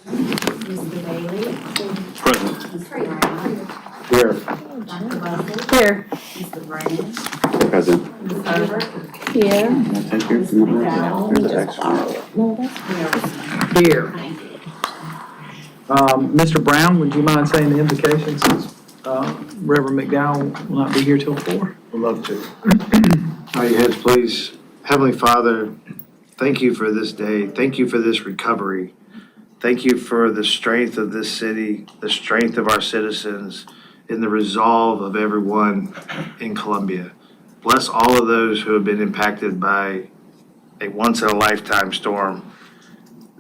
Mr. Bailey. Present. Mr. Brown. Here. Dr. Buzzard. Here. Mr. Brand. Present. Ms. Herbert. Here. Take care from the McDowell. There's an extra. Here. Mr. Brown, would you mind saying the invocation since Reverend McDowell will not be here till 4? Would love to. Bow your heads, please. Heavenly Father, thank you for this day. Thank you for this recovery. Thank you for the strength of this city, the strength of our citizens, and the resolve of everyone in Columbia. Bless all of those who have been impacted by a once-in-a-lifetime storm.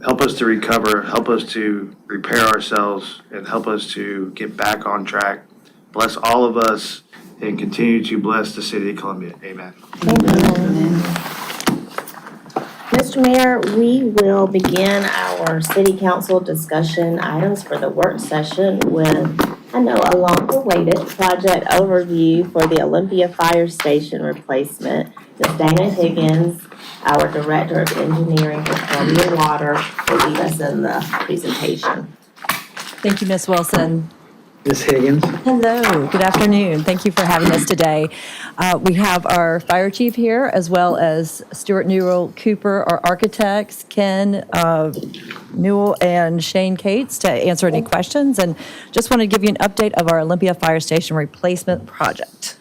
Help us to recover, help us to repair ourselves, and help us to get back on track. Bless all of us and continue to bless the city of Columbia. Amen. Mr. Mayor, we will begin our city council discussion items for the work session with, a long-awaited project overview for the Olympia Fire Station replacement. Ms. Dana Higgins, our Director of Engineering for Columbia Water, will lead us in the presentation. Thank you, Ms. Wilson. Ms. Higgins? Hello, good afternoon. Thank you for having us today. We have our fire chief here, as well as Stuart Newell Cooper, our architects, Ken Newell and Shane Cates to answer any questions. And just want to give you an update of our Olympia Fire Station replacement project.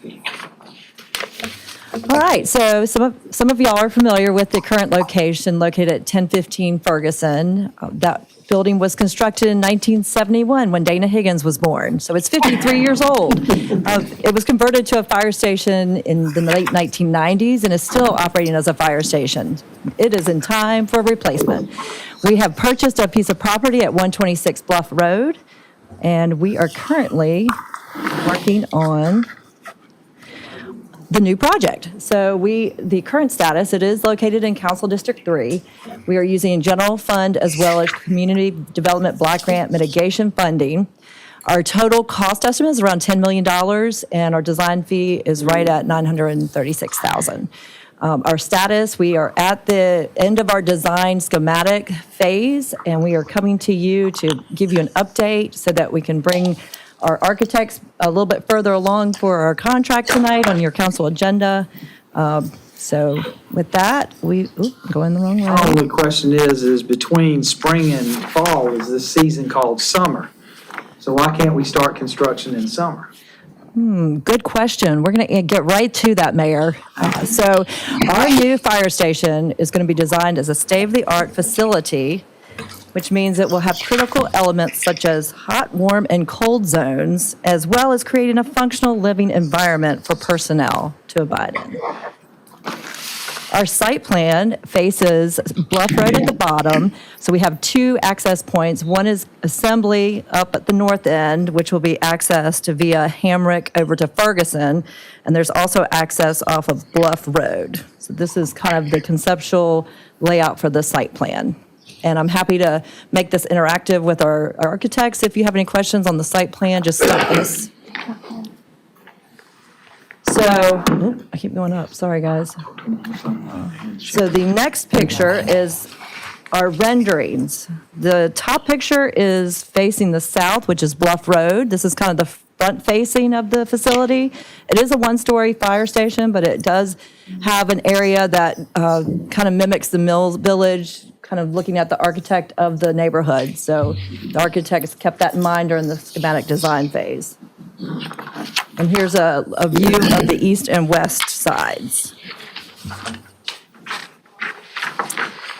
All right, so some of y'all are familiar with the current location located at 1015 Ferguson. That building was constructed in 1971 when Dana Higgins was born, so it's 53 years old. It was converted to a fire station in the late 1990s and is still operating as a fire station. It is in time for replacement. We have purchased a piece of property at 126 Bluff Road, and we are currently working on the new project. So the current status, it is located in Council District 3. We are using general fund as well as community development block grant mitigation funding. Our total cost estimate is around $10 million, and our design fee is right at $936,000. Our status, we are at the end of our design schematic phase, and we are coming to you to give you an update so that we can bring our architects a little bit further along for our contract tonight on your council agenda. So with that, going the wrong way. Our only question is between spring and fall, is this season called summer? So why can't we start construction in summer? Good question. We're going to get right to that, Mayor. So our new fire station is going to be designed as a state-of-the-art facility, which means it will have critical elements such as hot, warm, and cold zones, as well as creating a functional living environment for personnel to abide in. Our site plan faces Bluff Road at the bottom, so we have two access points. One is assembly up at the north end, which will be accessed via Hamrick over to Ferguson, and there's also access off of Bluff Road. So this is kind of the conceptual layout for the site plan. And I'm happy to make this interactive with our architects. If you have any questions on the site plan, just stop this. So, I keep going up, sorry, guys. So the next picture is our renderings. The top picture is facing the south, which is Bluff Road. This is kind of the front facing of the facility. It is a one-story fire station, but it does have an area that kind of mimics the Mills Village, kind of looking at the architect of the neighborhood. So the architects kept that in mind during the schematic design phase. And here's a view of the east and west sides.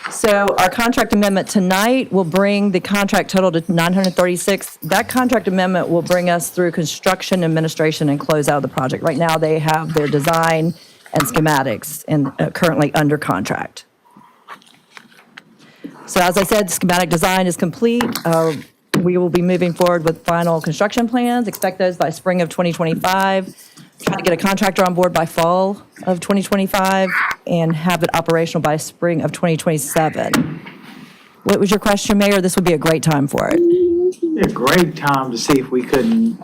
So our contract amendment tonight will bring the contract total to $936. That contract amendment will bring us through construction, administration, and close out of the project. Right now, they have their design and schematics and currently under contract. So as I said, schematic design is complete. We will be moving forward with final construction plans. Expect those by spring of 2025. Trying to get a contractor on board by fall of 2025 and have it operational by spring of 2027. What was your question, Mayor? This would be a great time for it. A great time to see if we couldn't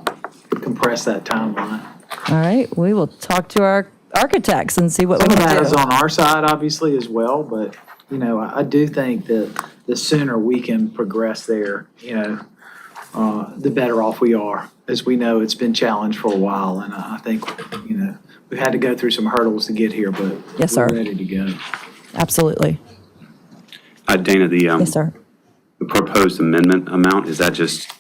compress that timeline. All right, we will talk to our architects and see what we Some of can that is do. on our side, obviously, as well, but you know, I do think that the sooner we can progress there, you know, the better off we are. As we know, it's been challenged for a while, and I think, you know, we've had to go through some hurdles to get here, but Yes, sir. we're ready to go. Absolutely. Dana, Yes, sir. the proposed amendment amount, is that just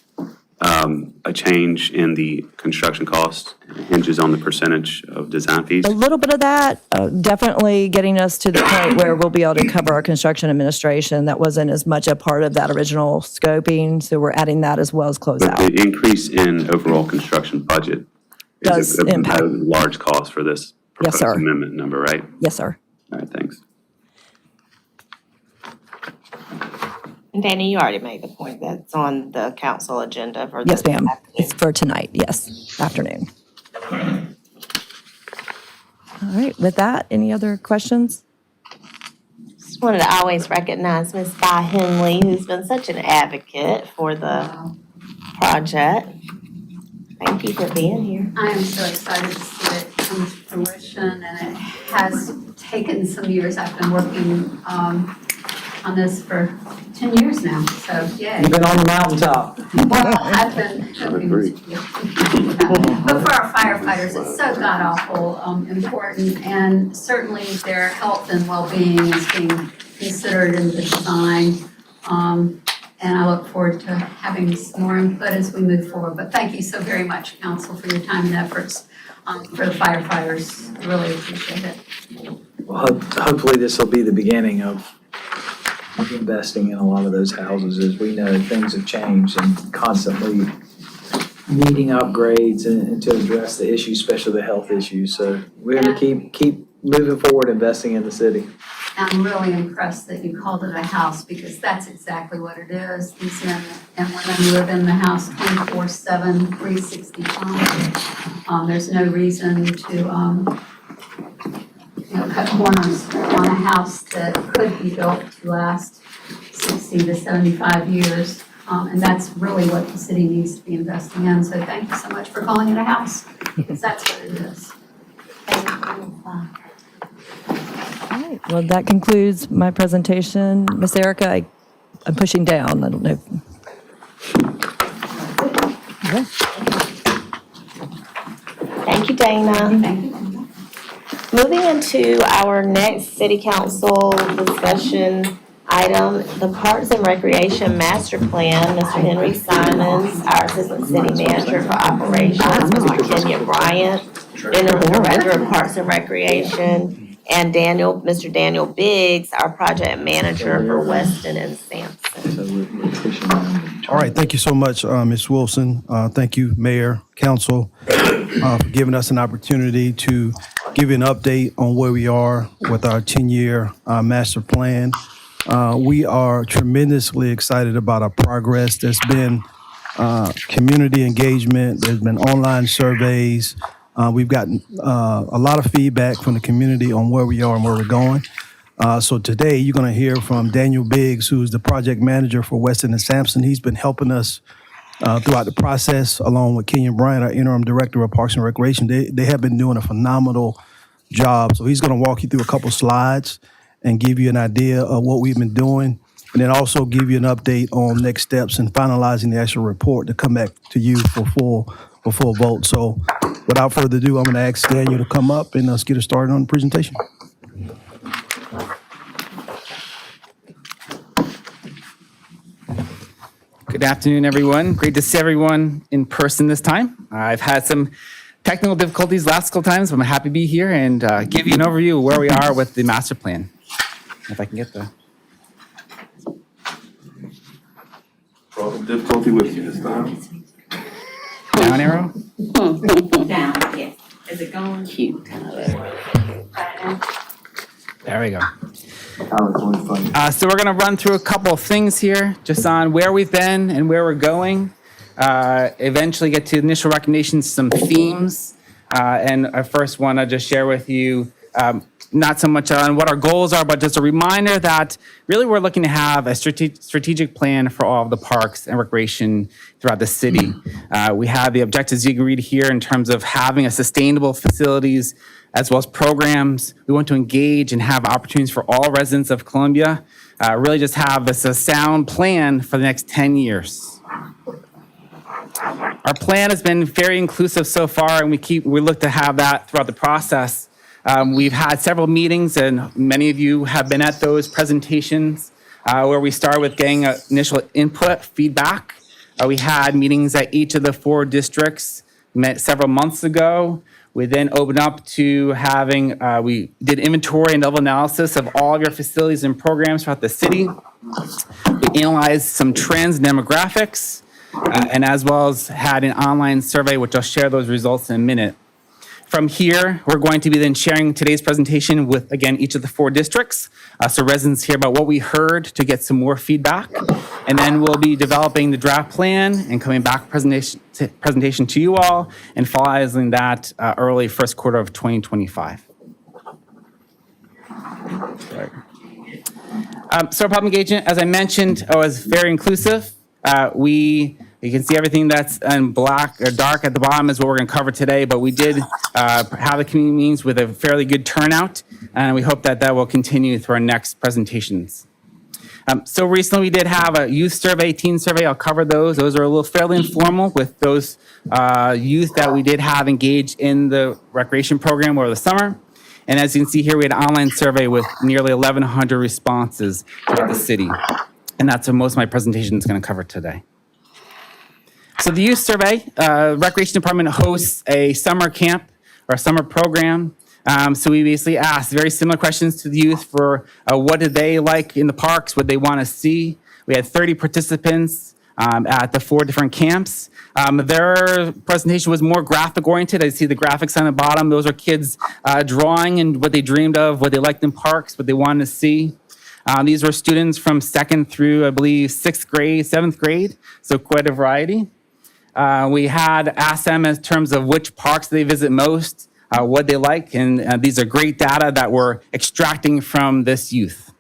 a change in the construction cost? It hinges on the percentage of design fees? A little bit of that, definitely getting us to the point where we'll be able to cover our construction administration. That wasn't as much a part of that original scoping, so we're adding that as well as But closeout. the increase in overall construction budget Does is a impact. large cost for this Yes, proposed sir. amendment number, right? Yes, sir. All right, thanks. Dana, you already made the point that's on the council agenda for Yes, this ma'am. afternoon. It's for tonight, yes, afternoon. All right, with that, any other questions? Just wanted to always recognize Ms. Vi Henley, who's been such an advocate for the project. Thank you for being here. I am so excited to see it come to fruition, and it has taken some years. I've been working on this for 10 years now, so yay. You've been on the mountaintop. Well, I've been hoping Agree. to. But for our firefighters, it's so god-awful important, and certainly their health and well-being is being considered in the design. And I look forward to having some more input as we move forward. But thank you so very much, council, for your time and efforts for the firefighters. I really appreciate it. Well, hopefully this will be the beginning of investing in a lot of those houses. As we know, things have changed and constantly needing upgrades and to address the issues, especially the health issues. So we have to keep moving forward, investing in the city. I'm really impressed that you called it a house, because that's exactly what it is. These men and women live in the house 24/7, 365. There's no reason to, cut corners on a house that could be built to last 60 to 75 years. And that's really what the city needs to be investing in. So thank you so much for calling it a house, because that's what it is. Thank you. All right, well, that concludes my presentation. Miss Erica, I'm pushing down, I don't know. Okay. Thank you, Dana. Thank you. Moving into our next city council discussion item, the Parks and Recreation Master Plan. Mr. Henry Simons, our Assistant City Manager for Operations, Mr. Kenya Bryant, General Director of Parks and Recreation, and Mr. Daniel Biggs, our Project Manager for Weston and Sampson. So we're pushing on. All right, thank you so much, Ms. Wilson. Thank you, Mayor, Council, for giving us an opportunity to give you an update on where we are with our 10-year master plan. We are tremendously excited about our progress. There's been community engagement, there's been online surveys. We've gotten a lot of feedback from the community on where we are and where we're going. So today, you're going to hear from Daniel Biggs, who's the project manager for Weston and Sampson. He's been helping us throughout the process, along with Kenyon Bryant, our interim director of Parks and Recreation. They have been doing a phenomenal job. So he's going to walk you through a couple slides and give you an idea of what we've been doing, and then also give you an update on next steps and finalizing the actual report to come back to you for full vote. So without further ado, I'm going to ask Daniel to come up and let's get us started on the presentation. Good afternoon, everyone. Great to see everyone in person this time. I've had some technical difficulties last couple times, but I'm happy to be here and give you an overview of where we are with the master plan. If I can get the... Problem difficulty with you this time. down arrow. Down, yes. Is it going? Cute. There we go. So we're going to run through a couple of things here, just on where we've been and where we're going. Eventually get to initial recommendations, some themes. And I first want to just share with you not so much on what our goals are, but just a reminder that really we're looking to have a strategic plan for all of the parks and recreation throughout the city. We have the objectives you can read here in terms of having a sustainable facilities as well as programs. We want to engage and have opportunities for all residents of Columbia. Really just have this a sound plan for the next 10 years. Our plan has been very inclusive so far, and we look to have that throughout the process. We've had several meetings, and many of you have been at those presentations where we start with getting initial input, feedback. We had meetings at each of the 4 districts met several months ago. We then opened up to having, we did inventory and level analysis of all of your facilities and programs throughout the city. We analyzed some trends, demographics, and as well as had an online survey, which I'll share those results in a minute. From here, we're going to be then sharing today's presentation with, again, each of the 4 districts. So residents hear about what we heard to get some more feedback. And then we'll be developing the draft plan and coming back presentation to you all and finalizing that early first quarter of 2025. So our public engagement, as I mentioned, was very inclusive. You can see everything that's in black or dark at the bottom is what we're going to cover today, but we did have the community meetings with a fairly good turnout, and we hope that that will continue through our next presentations. So recently we did have a youth survey, teen survey. I'll cover those. Those are a little fairly informal with those youth that we did have engaged in the recreation program over the summer. And as you can see here, we had an online survey with nearly 1,100 responses throughout the city. And that's what most of my presentation is going to cover today. So the youth survey, Recreation Department hosts a summer camp or a summer program. So we basically asked very similar questions to the youth for what did they like in the parks, what they want to see. We had 30 participants at the 4 different camps. Their presentation was more graphic oriented. I see the graphics on the bottom. Those are kids drawing and what they dreamed of, what they liked in parks, what they wanted to see. These were students from 2nd through, I believe, 6th grade, 7th grade, so quite a variety. We had asked them in terms of which parks they visit most, what they like, and these are great data that we're extracting from this youth.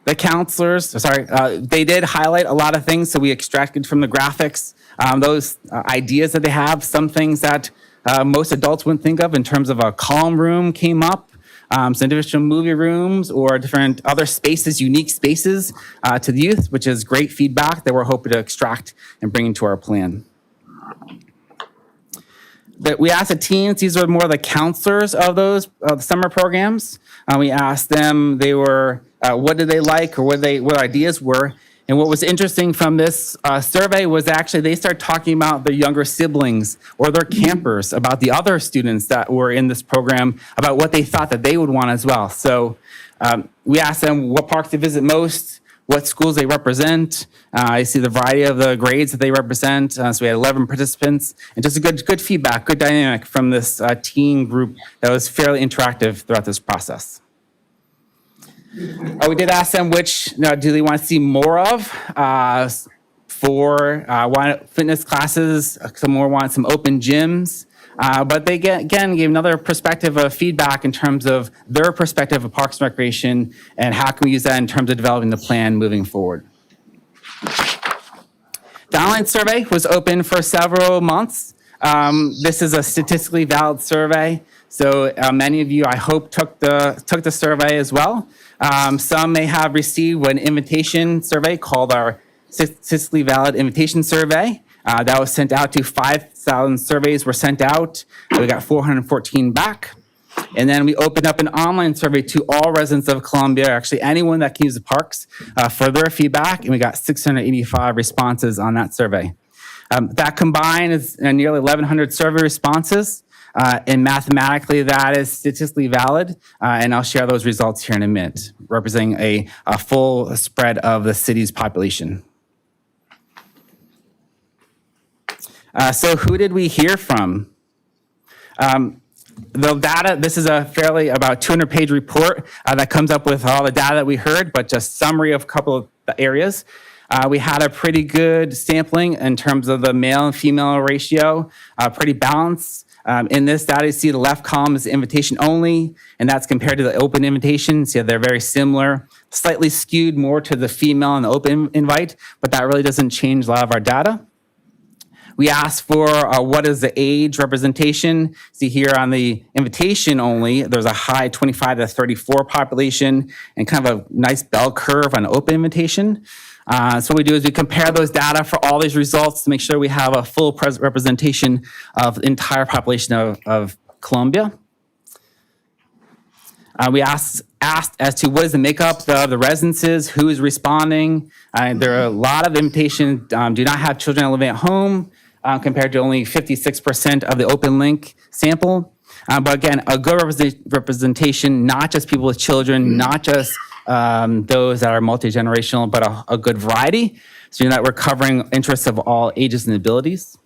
The counselors, they did highlight a lot of things, so we extracted from the graphics those ideas that they have, some things that most adults wouldn't think of in terms of a column room came up. Some individual movie rooms or different other spaces, unique spaces to the youth, which is great feedback that we're hoping to extract and bring into our plan. But we asked the teens, these were more the counselors of those summer programs. We asked them, what did they like or what ideas were. And what was interesting from this survey was actually they started talking about their younger siblings or their campers, about the other students that were in this program, about what they thought that they would want as well. So we asked them what parks they visit most, what schools they represent. I see the variety of the grades that they represent. So we had 11 participants, and just a good feedback, good dynamic from this teen group that was fairly interactive throughout this process. We did ask them which do they want to see more of for fitness classes. Some more want some open gyms. But they again gave another perspective of feedback in terms of their perspective of Parks and Recreation and how can we use that in terms of developing the plan moving forward. The online survey was open for several months. This is a statistically valid survey, so many of you, I hope, took the survey as well. Some may have received an invitation survey called our statistically valid invitation survey. That was sent out to 5,000 surveys were sent out. We got 414 back. And then we opened up an online survey to all residents of Columbia, actually anyone that can use the parks, for their feedback, and we got 685 responses on that survey. That combined is nearly 1,100 survey responses, and mathematically that is statistically valid, and I'll share those results here in a minute, representing a full spread of the city's population. So who did we hear from? The data, this is a fairly about 200-page report that comes up with all the data that we heard, but just summary of a couple of the areas. We had a pretty good sampling in terms of the male and female ratio, pretty balanced. In this data, you see the left column is invitation only, and that's compared to the open invitation. So they're very similar, slightly skewed more to the female and the open invite, but that really doesn't change a lot of our data. We asked for what is the age representation. See here on the invitation only, there's a high 25 to 34 population and kind of a nice bell curve on open invitation. So what we do is we compare those data for all these results to make sure we have a full representation of the entire population of Columbia. We asked as to what is the makeup of the residences, who is responding. There are a lot of invitations do not have children living at home, compared to only 56% of the open link sample. But again, a good representation, not just people with children, not just those that are multi-generational, but a good variety. So that we're covering interests of all ages and abilities.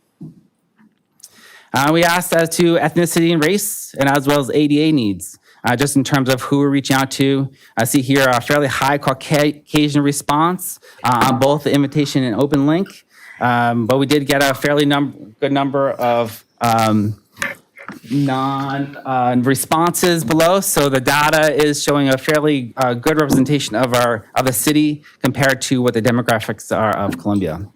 We asked as to ethnicity and race, and as well as ADA needs. Just in terms of who we're reaching out to. I see here a fairly high Caucasian response on both the invitation and open link. But we did get a fairly good number of non-responses below. So the data is showing a fairly good representation of the city compared to what the demographics are of Columbia.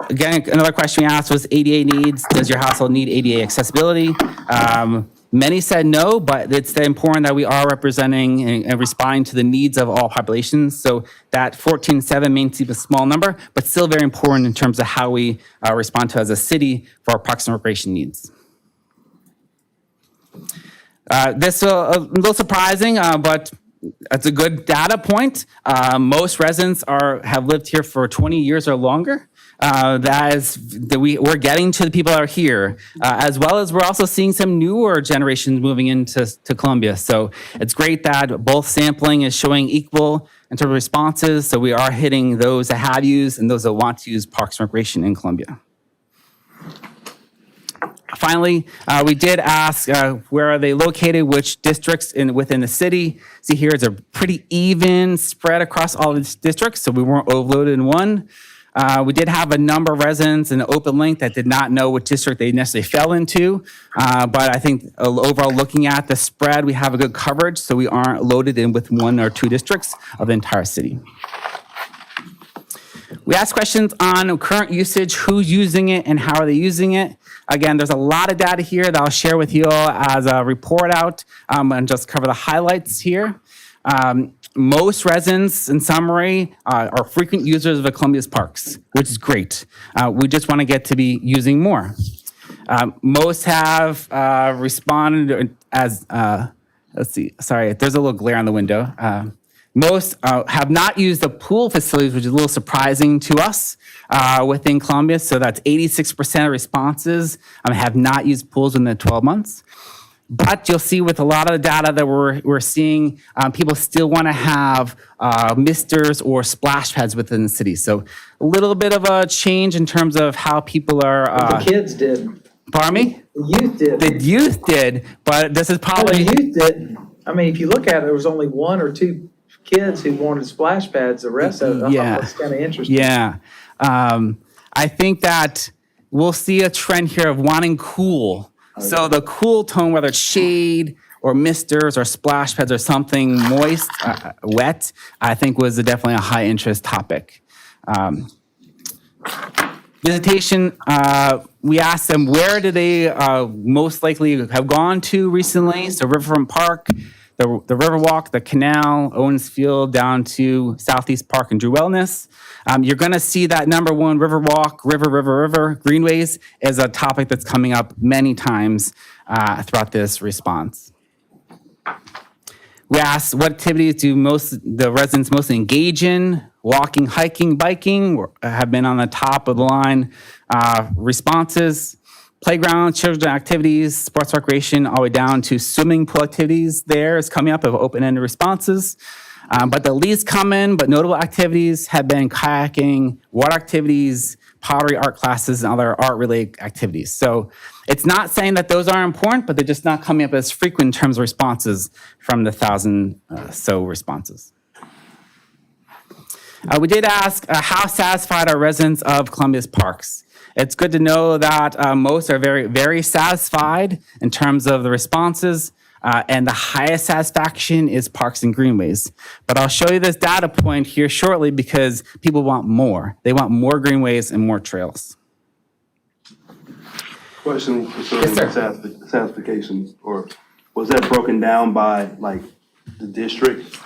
Again, another question we asked was ADA needs. Does your household need ADA accessibility? Many said no, but it's important that we are representing and responding to the needs of all populations. So that 14.7 may seem a small number, but still very important in terms of how we respond to as a city for our parks and recreation needs. This is a little surprising, but it's a good data point. Most residents have lived here for 20 years or longer. We're getting to the people that are here, as well as we're also seeing some newer generations moving into Columbia. So it's great that both sampling is showing equal in terms of responses. So we are hitting those that have used and those that want to use Parks and Recreation in Columbia. Finally, we did ask where are they located, which districts within the city. See here, it's a pretty even spread across all the districts, so we weren't overloaded in one. We did have a number of residents in the open link that did not know what district they necessarily fell into, but I think overall looking at the spread, we have a good coverage, so we aren't loaded in with one or two districts of the entire city. We asked questions on current usage, who's using it, and how are they using it. Again, there's a lot of data here that I'll share with you all as a report out and just cover the highlights here. Most residents, in summary, are frequent users of the Columbia's parks, which is great. We just want to get to be using more. Most have responded as, let's see, sorry, there's a little glare on the window. Most have not used the pool facilities, which is a little surprising to us within Columbia. So that's 86% of responses have not used pools within the 12 months. But you'll see with a lot of the data that we're seeing, people still want to have misters or splash pads within the city. So a little bit of a change in terms of how people are. The kids did. Pardon me? The youth did. The youth did, but this is probably. The youth did. I mean, if you look at it, there was only one or two kids who wanted splash pads. The rest of it, Yeah. was kind of interesting. Yeah. I think that we'll see a trend here of wanting cool. So the cool tone, whether it's shade or misters or splash pads or something moist, wet, I think was definitely a high interest topic. Visitation, we asked them where do they most likely have gone to recently. So Riverfront Park, the Riverwalk, the Canal, Owens Field, down to Southeast Park and Drew Wellness. You're going to see that number one, Riverwalk, River, Greenways, is a topic that's coming up many times throughout this response. We asked what activities do the residents mostly engage in. Walking, hiking, biking have been on the top of the line responses. Playground, children's activities, sports recreation, all the way down to swimming pool activities there is coming up of open-ended responses. But the least common but notable activities have been kayaking, water activities, pottery, art classes, and other art-related activities. So it's not saying that those aren't important, but they're just not coming up as frequent in terms of responses from the 1,000 so responses. We did ask how satisfied are residents of Columbia's parks? It's good to know that most are very, very satisfied in terms of the responses, and the highest satisfaction is parks and greenways. But I'll show you this data point here shortly because people want more. They want more greenways and more trails. Question concerning Yes, satisfaction, or was that broken down by like the district?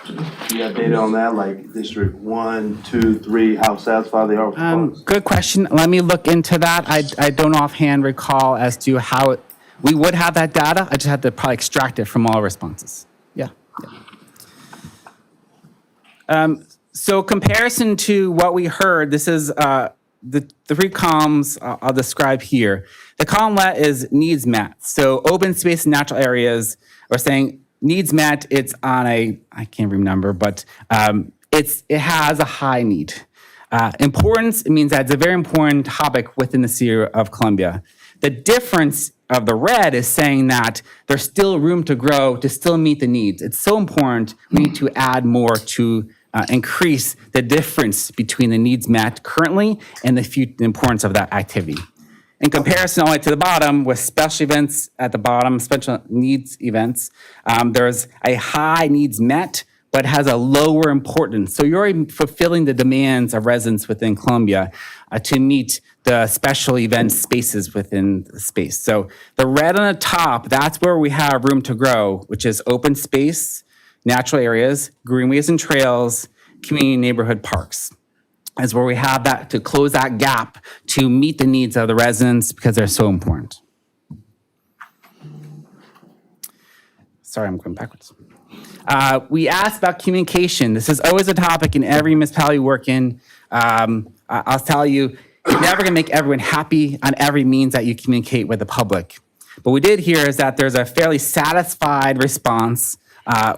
You got data on that, like District 1, 2, 3, how satisfied they are with the parks? Good question. Let me look into that. I don't offhand recall as to how we would have that data. I just had to probably extract it from all responses. Yeah. So comparison to what we heard, this is the three columns I'll describe here. The column left is needs met. So open space and natural areas are saying needs met, it's on a, I can't remember, but it has a high need. Importance, it means that it's a very important topic within the city of Columbia. The difference of the red is saying that there's still room to grow to still meet the needs. It's so important, we need to add more to increase the difference between the needs met currently and the importance of that activity. In comparison, all the way to the bottom, with special events at the bottom, special needs events, there's a high needs met, but has a lower importance. So you're already fulfilling the demands of residents within Columbia to meet the special event spaces within the space. So the red on the top, that's where we have room to grow, which is open space, natural areas, greenways and trails, community neighborhood parks. Is where we have that to close that gap to meet the needs of the residents because they're so important. Sorry, I'm going backwards. We asked about communication. This is always a topic in every municipality we work in. I'll tell you, you're never gonna make everyone happy on every means that you communicate with the public. But what we did here is that there's a fairly satisfied response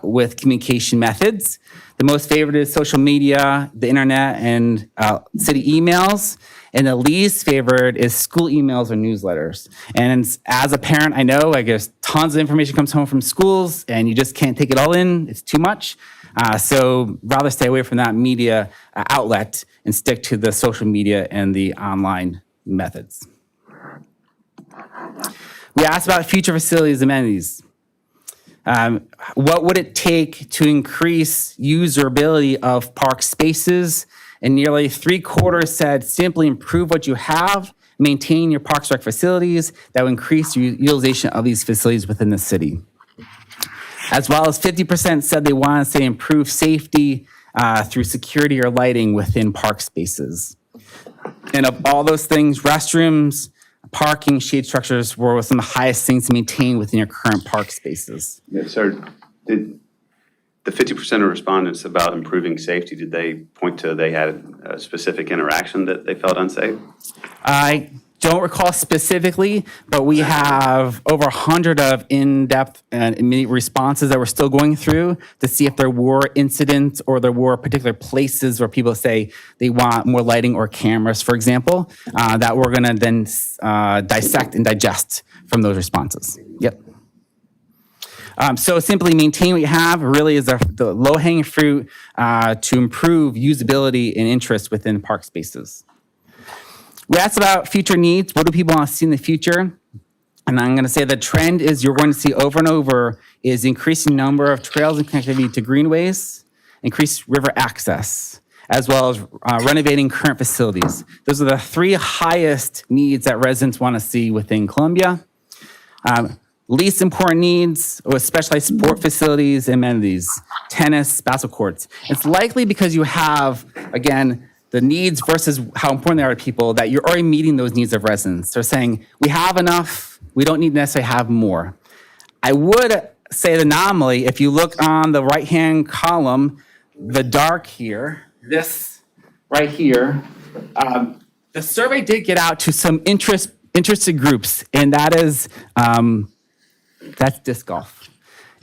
with communication methods. The most favored is social media, the internet, and city emails. And the least favored is school emails or newsletters. And as a parent, I know, I guess tons of information comes home from schools and you just can't take it all in. It's too much. So rather stay away from that media outlet and stick to the social media and the online methods. We asked about future facilities amenities. What would it take to increase usability of park spaces? And nearly 3/4 said simply improve what you have, maintain your Parks Rec facilities, that will increase utilization of these facilities within the city. As well as 50% said they want to say improve safety through security or lighting within park spaces. And of all those things, restrooms, parking, shade structures were some of the highest things to maintain within your current park spaces. Yeah, sir, did the 50% of respondents about improving safety, did they point to they had a specific interaction that they felt unsafe? I don't recall specifically, but we have over 100 of in-depth and immediate responses that we're still going through to see if there were incidents or there were particular places where people say they want more lighting or cameras, for example, that we're gonna then dissect and digest from those responses. Yep. So simply maintain what you have really is the low-hanging fruit to improve usability and interest within park spaces. We asked about future needs. What do people want to see in the future? And I'm going to say the trend is you're going to see over and over is increasing number of trails and connectivity to greenways, increased river access, as well as renovating current facilities. Those are the three highest needs that residents want to see within Columbia. Least important needs was specialized sport facilities and amenities, tennis, basketball courts. It's likely because you have, again, the needs versus how important they are to people that you're already meeting those needs of residents. They're saying, we have enough, we don't need to necessarily have more. I would say the anomaly, if you look on the right-hand column, the dark here, this right here, the survey did get out to some interested groups, and that is, that's disc golf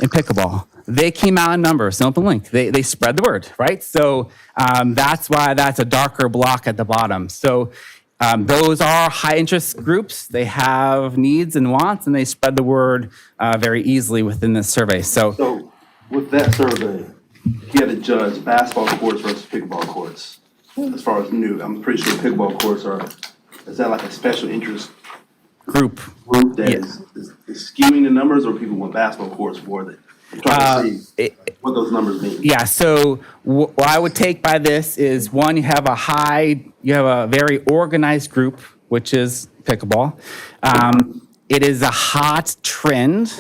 and pickleball. They came out in numbers, an open link. They spread the word, right? So that's why that's a darker block at the bottom. So those are high interest groups. They have needs and wants, and they spread the word very easily within this survey. So with that survey, he had to judge basketball courts versus pickleball courts as far as new. I'm pretty sure pickleball courts are is that like a special interest Group. group that Yeah. is skewing the numbers, or people want basketball courts more than? I'm trying to see what those numbers mean. Yeah, so what I would take by this is, one, you have a very organized group, which is pickleball. It is a hot trend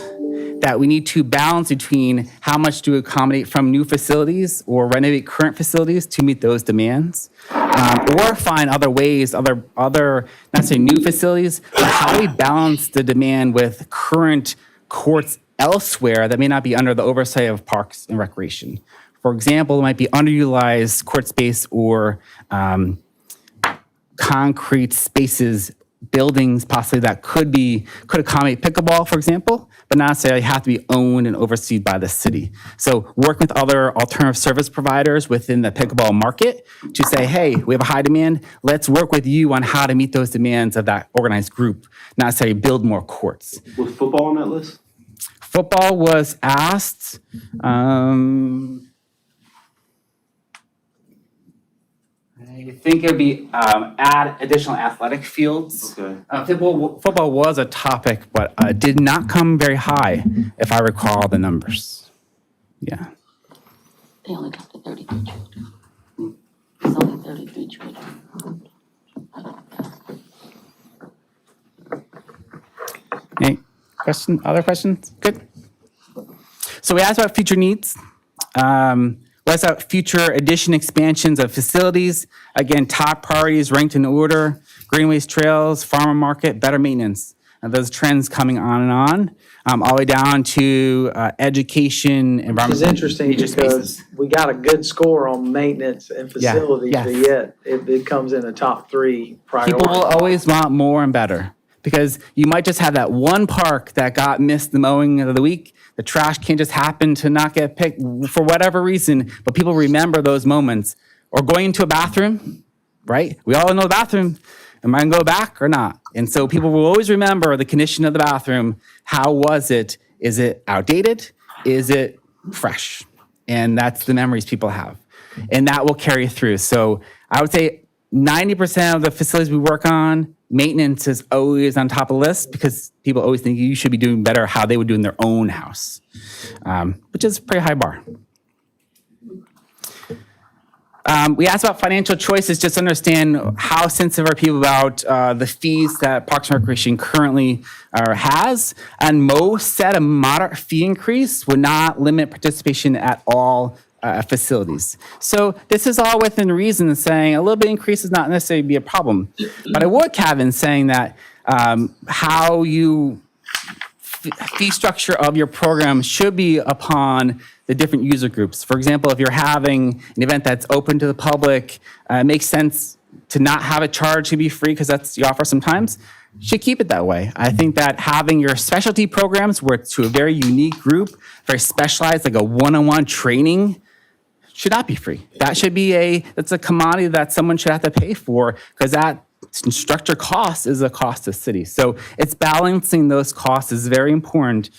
that we need to balance between how much to accommodate from new facilities or renovate current facilities to meet those demands, or find other ways, other not necessarily new facilities, but how we balance the demand with current courts elsewhere that may not be under the oversight of Parks and Recreation. For example, it might be underutilized court space or concrete spaces, buildings possibly that could accommodate pickleball, for example, but not necessarily have to be owned and overseen by the city. So working with other alternative service providers within the pickleball market to say, hey, we have a high demand, let's work with you on how to meet those demands of that organized group, not necessarily build more courts. Was football on that list? Football was asked. I think it would be add additional athletic fields. Okay. Football was a topic, but did not come very high, if I recall the numbers. Yeah. They only got to 33 children. There's only 33 children. Any other questions? Good. So we asked about future needs. We asked about future addition expansions of facilities. Again, top priorities ranked in order: greenways, trails, farmer market, better maintenance. And those trends coming on and on, all the way down to education, Which environmental. is interesting nature because spaces. we got a good score on maintenance and facilities, yes. but yet it comes in the top 3 priorities. People will always want more and better, because you might just have that one park that got missed the mowing of the week. The trash can just happen to not get picked for whatever reason, but people remember those moments. Or going into a bathroom, right? We all know the bathroom. Am I gonna go back or not? And so people will always remember the condition of the bathroom. How was it? Is it outdated? Is it fresh? And that's the memories people have. And that will carry through. So I would say 90% of the facilities we work on, maintenance is always on top of the list, because people always think you should be doing better how they would do in their own house, which is a pretty high bar. We asked about financial choices, just to understand how sensitive are people about the fees that Parks and Recreation currently has. And most said a moderate fee increase would not limit participation at all facilities. So this is all within reason, saying a little bit increase is not necessarily be a problem. But I would caveat in saying that how you fee structure of your program should be upon the different user groups. For example, if you're having an event that's open to the public, it makes sense to not have it charged to be free, because that's the offer sometimes. You should keep it that way. I think that having your specialty programs where it's to a very unique group, very specialized, like a one-on-one training, should not be free. That should be that's a commodity that someone should have to pay for, because that instructor cost is a cost to the city. So it's balancing those costs is very important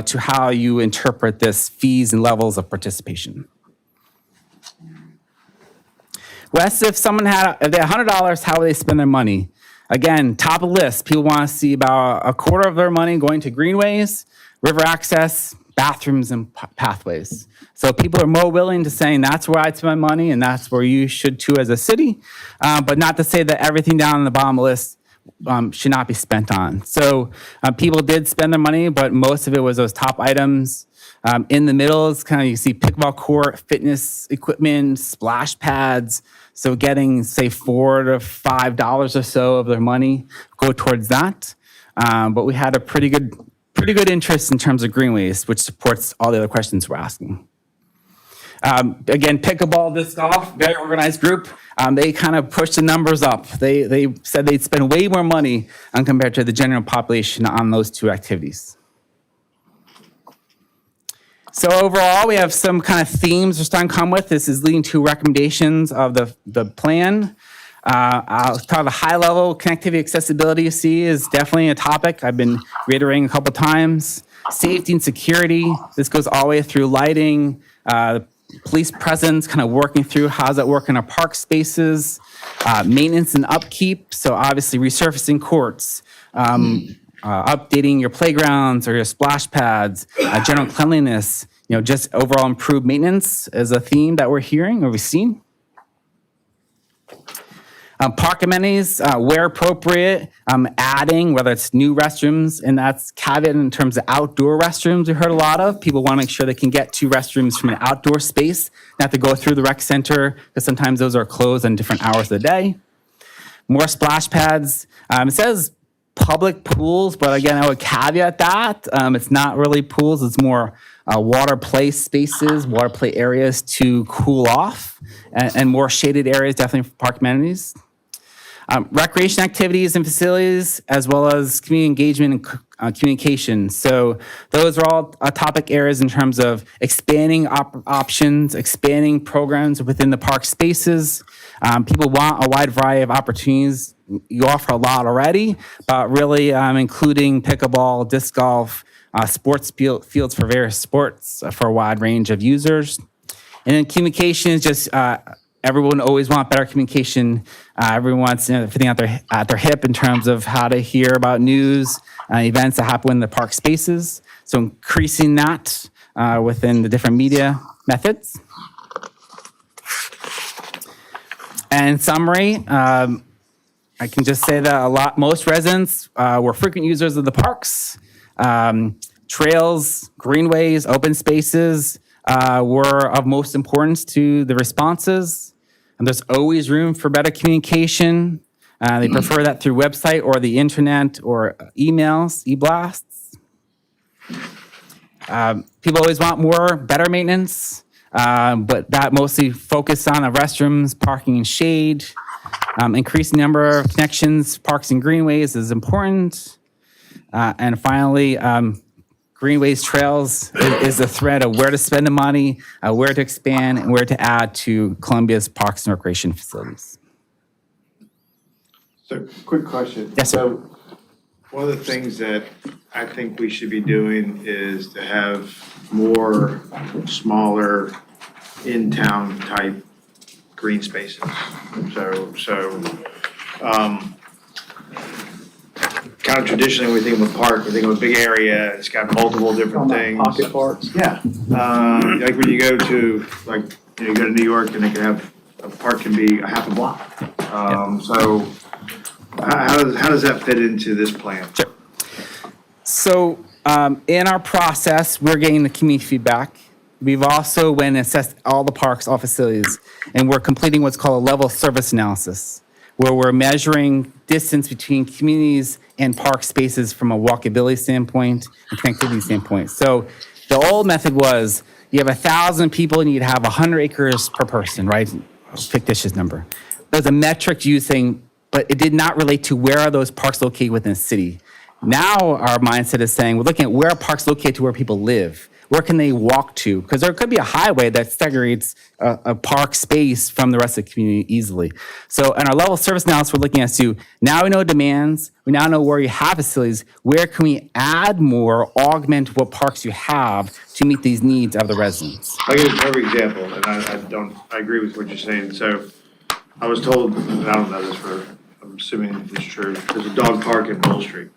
to how you interpret this fees and levels of participation. Wes, if someone if they had $100, how would they spend their money? Again, top of the list, people want to see about a quarter of their money going to greenways, river access, bathrooms, and pathways. So people are more willing to saying that's where I'd spend my money, and that's where you should too as a city, but not to say that everything down on the bottom list should not be spent on. So people did spend their money, but most of it was those top items. In the middle is kind of, you see pickleball court, fitness equipment, splash pads. So getting, say, $4 to $5 or so of their money go towards that. But we had a pretty good interest in terms of greenways, which supports all the other questions we're asking. Again, pickleball, disc golf, very organized group. They kind of pushed the numbers up. They said they'd spend way more money compared to the general population on those two activities. So overall, we have some kind of themes we're starting to come with. This is leading to recommendations of the plan. I'll talk the high level connectivity accessibility you see is definitely a topic I've been reiterating a couple times. Safety and security, this goes all the way through lighting, police presence, kind of working through how's that work in our park spaces, maintenance and upkeep. So obviously resurfacing courts, updating your playgrounds or your splash pads, general cleanliness, just overall improved maintenance is a theme that we're hearing or we've seen. Park amenities, where appropriate, adding, whether it's new restrooms, and that's caveat in terms of outdoor restrooms we heard a lot of. People want to make sure they can get to restrooms from an outdoor space, not to go through the rec center, because sometimes those are closed on different hours of the day. More splash pads. It says public pools, but again, I would caveat that. It's not really pools, it's more water play spaces, water play areas to cool off, and more shaded areas, definitely for park amenities. Recreation activities and facilities, as well as community engagement and communication. So those are all topic areas in terms of expanding options, expanding programs within the park spaces. People want a wide variety of opportunities. You offer a lot already, but really including pickleball, disc golf, sports fields for various sports for a wide range of users. And then communication is just everyone always wants better communication. Everyone wants everything at their hip in terms of how to hear about news, events that happen in the park spaces. So increasing that within the different media methods. And in summary, I can just say that most residents were frequent users of the parks. Trails, greenways, open spaces were of most importance to the responses. And there's always room for better communication. They prefer that through website or the internet or emails, e-blasts. People always want better maintenance, but that mostly focused on the restrooms, parking and shade. Increasing number of connections, parks and greenways is important. And finally, greenways, trails is the thread of where to spend the money, where to expand, and where to add to Columbia's parks and recreation facilities. So, quick question. Yes, sir. So, one of the things that I think we should be doing is to have more smaller in-town type green spaces. Kind of traditionally, when we think of a park, we think of a big area, it's got multiple different things. Pocket parks. Yeah, like when you go to, you go to New York and they can have, a park can be a half a block. So how does that fit into this plan? Sure. So in our process, we're getting the community feedback. We've also went and assessed all the parks, all facilities, and we're completing what's called a level service analysis, where we're measuring distance between communities and park spaces from a walkability standpoint and connectivity standpoint. So the old method was you have 1,000 people and you'd have 100 acres per person, right? Fictitious number. There's a metric using, but it did not relate to where are those parks located within a city. Now our mindset is saying we're looking at where are parks located to where people live. Where can they walk to? Because there could be a highway that segregates a park space from the rest of the community easily. So in our level of service analysis, we're looking at now we know demands, we now know where you have facilities, where can we add more, augment what parks you have to meet these needs of the residents? I'll give you a perfect example, and I agree with what you're saying. So I was told, and I don't know this I'm assuming it's true, there's a dog park in Bull Street.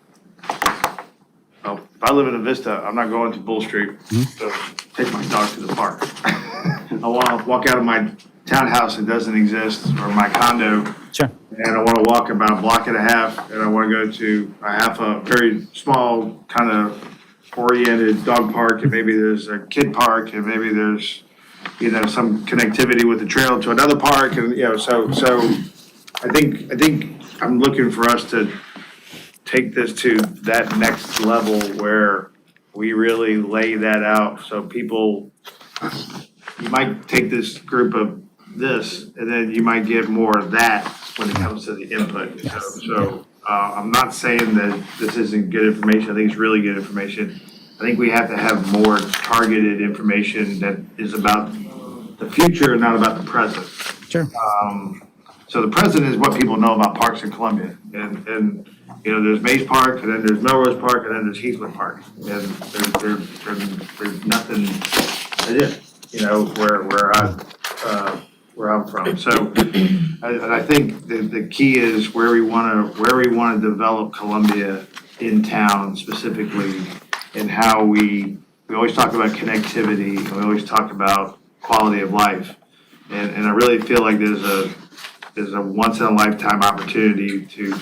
Well, if I live in a Vista, I'm not going to Bull Street to take my dog to the park. I want to walk out of my townhouse that doesn't exist, or my condo. Sure. And I want to walk about a block and a half, and I want to go to a very small, kind of oriented dog park, and maybe there's a kid park, and maybe there's, some connectivity with the trail to another park, and, so I think I'm looking for us to take this to that next level where we really lay that out, so people, you might take this group of this, and then you might get more of that when it comes to the input. So I'm not saying that this isn't good information. I think it's really good information. I think we have to have more targeted information that is about the future and not about the present. Sure. So the present is what people know about parks in Columbia. And there's Mays Park, and then there's Melrose Park, and then there's Heathwood Park. And there's nothing, that's it. where I'm from. So I think the key is where we want to develop Columbia in town specifically, and how we always talk about connectivity, and we always talk about quality of life. And I really feel like there's a once in a lifetime opportunity to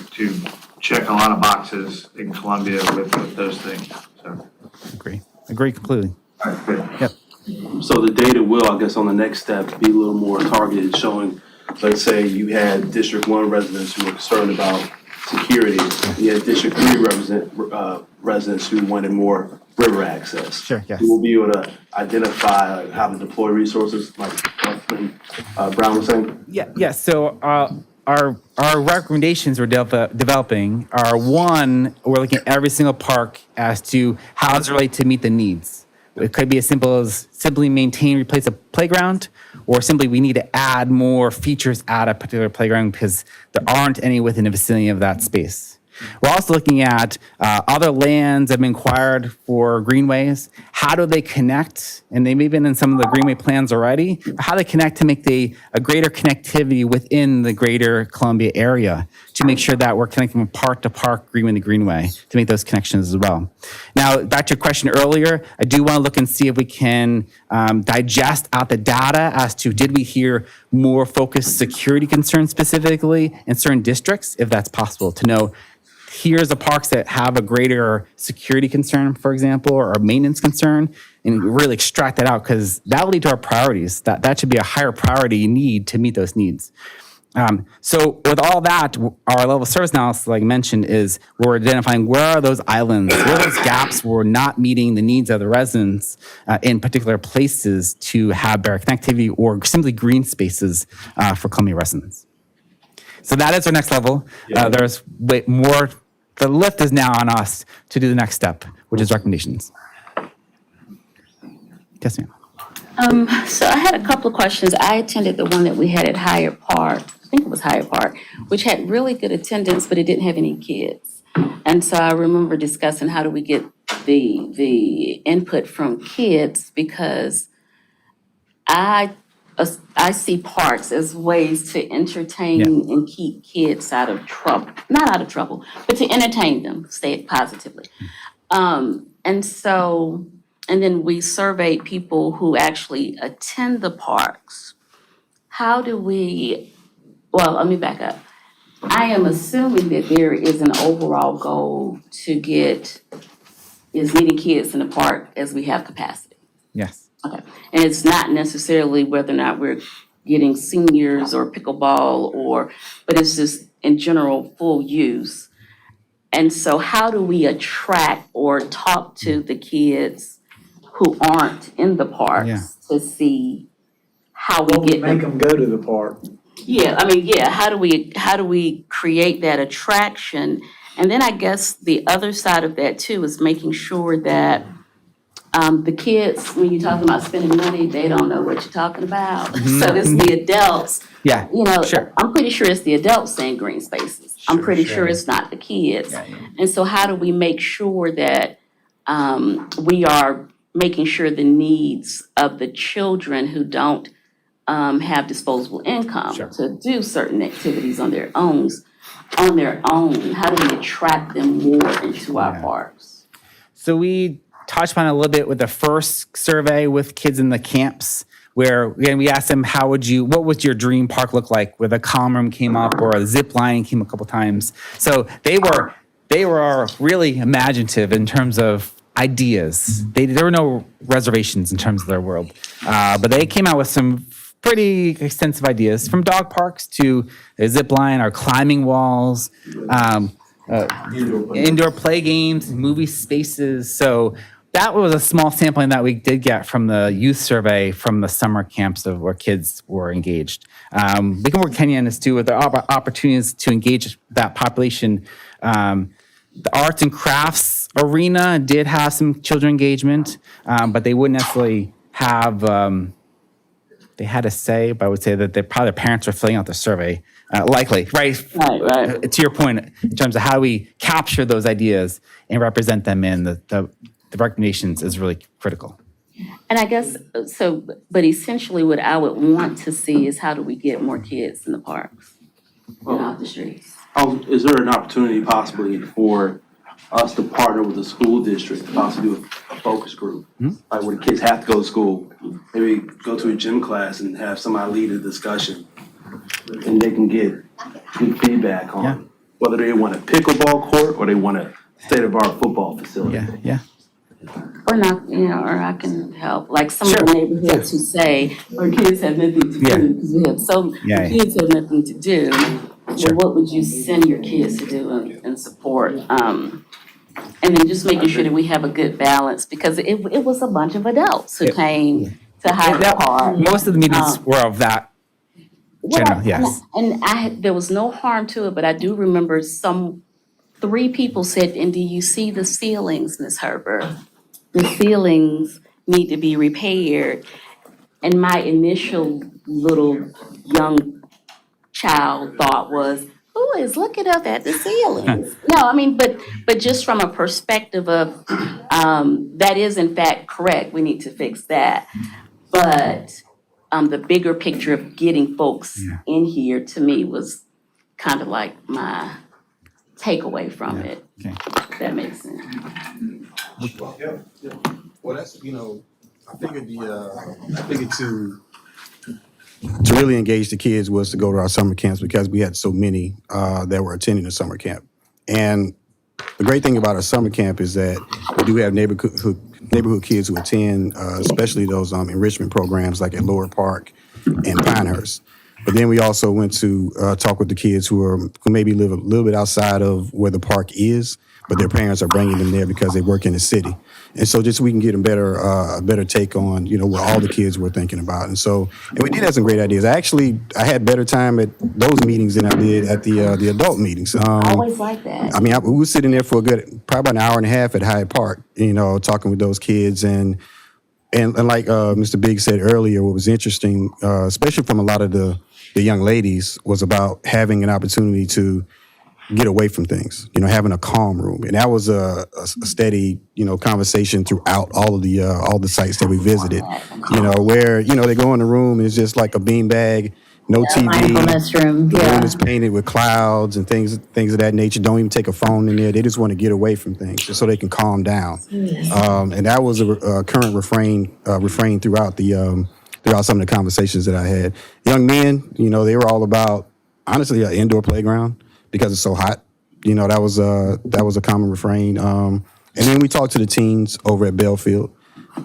check a lot of boxes in Columbia with those things, so. Agree completely. All right, good. So the data will, I guess, on the next step, be a little more targeted, showing, let's say you had District 1 residents who were concerned about security, and you had District 3 residents who wanted more river access. Sure, yes. You will be able to identify how to deploy resources, like Councilman Brown was saying? Yeah. So our recommendations we're developing are, one, we're looking at every single park as to how it's related to meet the needs. It could be as simple as simply maintain, replace a playground, or simply we need to add more features at a particular playground because there aren't any within the vicinity of that space. We're also looking at other lands that have been acquired for greenways. How do they connect? And they may have been in some of the greenway plans already. But how they connect to make a greater connectivity within the greater Columbia area to make sure that we're connecting from park to park, greenway to greenway, to make those connections as well. Now, back to your question earlier, I do want to look and see if we can digest out the data as to did we hear more focused security concerns specifically in certain districts, if that's possible, to know here's the parks that have a greater security concern, for example, or a maintenance concern, and really extract that out because that will lead to our priorities. That should be a higher priority need to meet those needs. So with all that, our level of service analysis, like I mentioned, is we're identifying where are those islands, where are those gaps where we're not meeting the needs of the residents in particular places to have better connectivity or simply green spaces for Columbia residents. So that is our next level. There's way more. The lift is now on us to do the next step, which is recommendations. Yes, ma'am. So I had a couple of questions. I attended the one that we had at Hyatt Park, I think it was Hyatt Park, which had really good attendance, but it didn't have any kids. And so I remember discussing how do we get the input from kids, because I see parks as ways to entertain and keep kids out of trouble, not out of trouble, but to entertain them, say it positively. And then we surveyed people who actually attend the parks. How do we, well, let me back up. I am assuming that there is an overall goal to get as many kids in the park as we have capacity. Yes. Okay, and it's not necessarily whether or not we're getting seniors or pickleball but it's just in general full use. And so how do we attract or talk to the kids who aren't in the parks to see how we get them? Make them go to the park. How do we create that attraction? And then I guess the other side of that too is making sure that the kids, when you're talking about spending money, they don't know what you're talking about. So it's the adults. Yeah, sure. I'm pretty sure it's the adults saying green spaces. I'm pretty sure it's not the kids. And so how do we make sure that we are making sure the needs of the children who don't have disposable income to do certain activities on their own, how do we attract them more into our parks? So we touched on it a little bit with the first survey with kids in the camps, where again, we asked them, what would your dream park look like? Where the common room came up or a zip line came a couple times. So they were really imaginative in terms of ideas. There were no reservations in terms of their world. But they came out with some pretty extensive ideas, from dog parks to a zip line or climbing walls, indoor play games, movie spaces. So that was a small sampling that we did get from the youth survey from the summer camps of where kids were engaged. We can work Kenya on this too with the opportunities to engage that population. The arts and crafts arena did have some children engagement, but they wouldn't necessarily have, they had a say, but I would say that probably their parents were filling out the survey, likely, right? Right. To your point, in terms of how we capture those ideas and represent them in the recommendations is really critical. And I guess, so, but essentially what I would want to see is how do we get more kids in the parks and off the streets? Is there an opportunity possibly for us to partner with the school district, to possibly do a focus group? Like where the kids have to go to school, maybe go to a gym class and have somebody lead a discussion. And they can get good feedback on whether they want a pickleball court or they want a state-of-the-art football facility. Yeah. Or not, or I can help, like some of the neighborhoods who say, our kids have nothing to Yeah. do, because we have so, Yeah. kids have nothing to do. Well, what would you send your kids to do and support? And then just making sure that we have a good balance, because it was a bunch of adults who came to Hyde Park. Most of the meetings were of that general, yes. And there was no harm to it, but I do remember three people said, and do you see the ceilings, Ms. Herbert? The ceilings need to be repaired. And my initial little young child thought was, who is looking up at the ceilings? No, I mean, but just from a perspective of, that is in fact correct, we need to fix that. But the bigger picture of getting folks in here, to me, was kind of like my takeaway from it. Okay. If that makes sense. Well, that's, I figured to really engage the kids was to go to our summer camps because we had so many that were attending the summer camp. And the great thing about our summer camp is that we do have neighborhood kids who attend, especially those enrichment programs like at Lower Park and Pinehurst. But then we also went to talk with the kids who maybe live a little bit outside of where the park is, but their parents are bringing them there because they work in the city. And so just so we can get a better take on, what all the kids were thinking about. And we did have some great ideas. I had better time at those meetings than I did at the adult meetings. Always like that. I mean, we were sitting there for probably about an hour and a half at Hyde Park, talking with those kids. And like Mr. Biggs said earlier, what was interesting, especially from a lot of the young ladies, was about having an opportunity to get away from things, having a calm room. And that was a steady, conversation throughout all the sites that we visited, where, they go in the room and it's just like a beanbag, no TV. Mindfulness room, The room is painted with clouds and things of that nature. Don't even take a phone in there. They just want to get away from things just so they can calm down. And that was a current refrain throughout throughout some of the conversations that I had. Young men, they were all about, honestly, an indoor playground because it's so hot. That was a common refrain. And then we talked to the teens over at Belfield.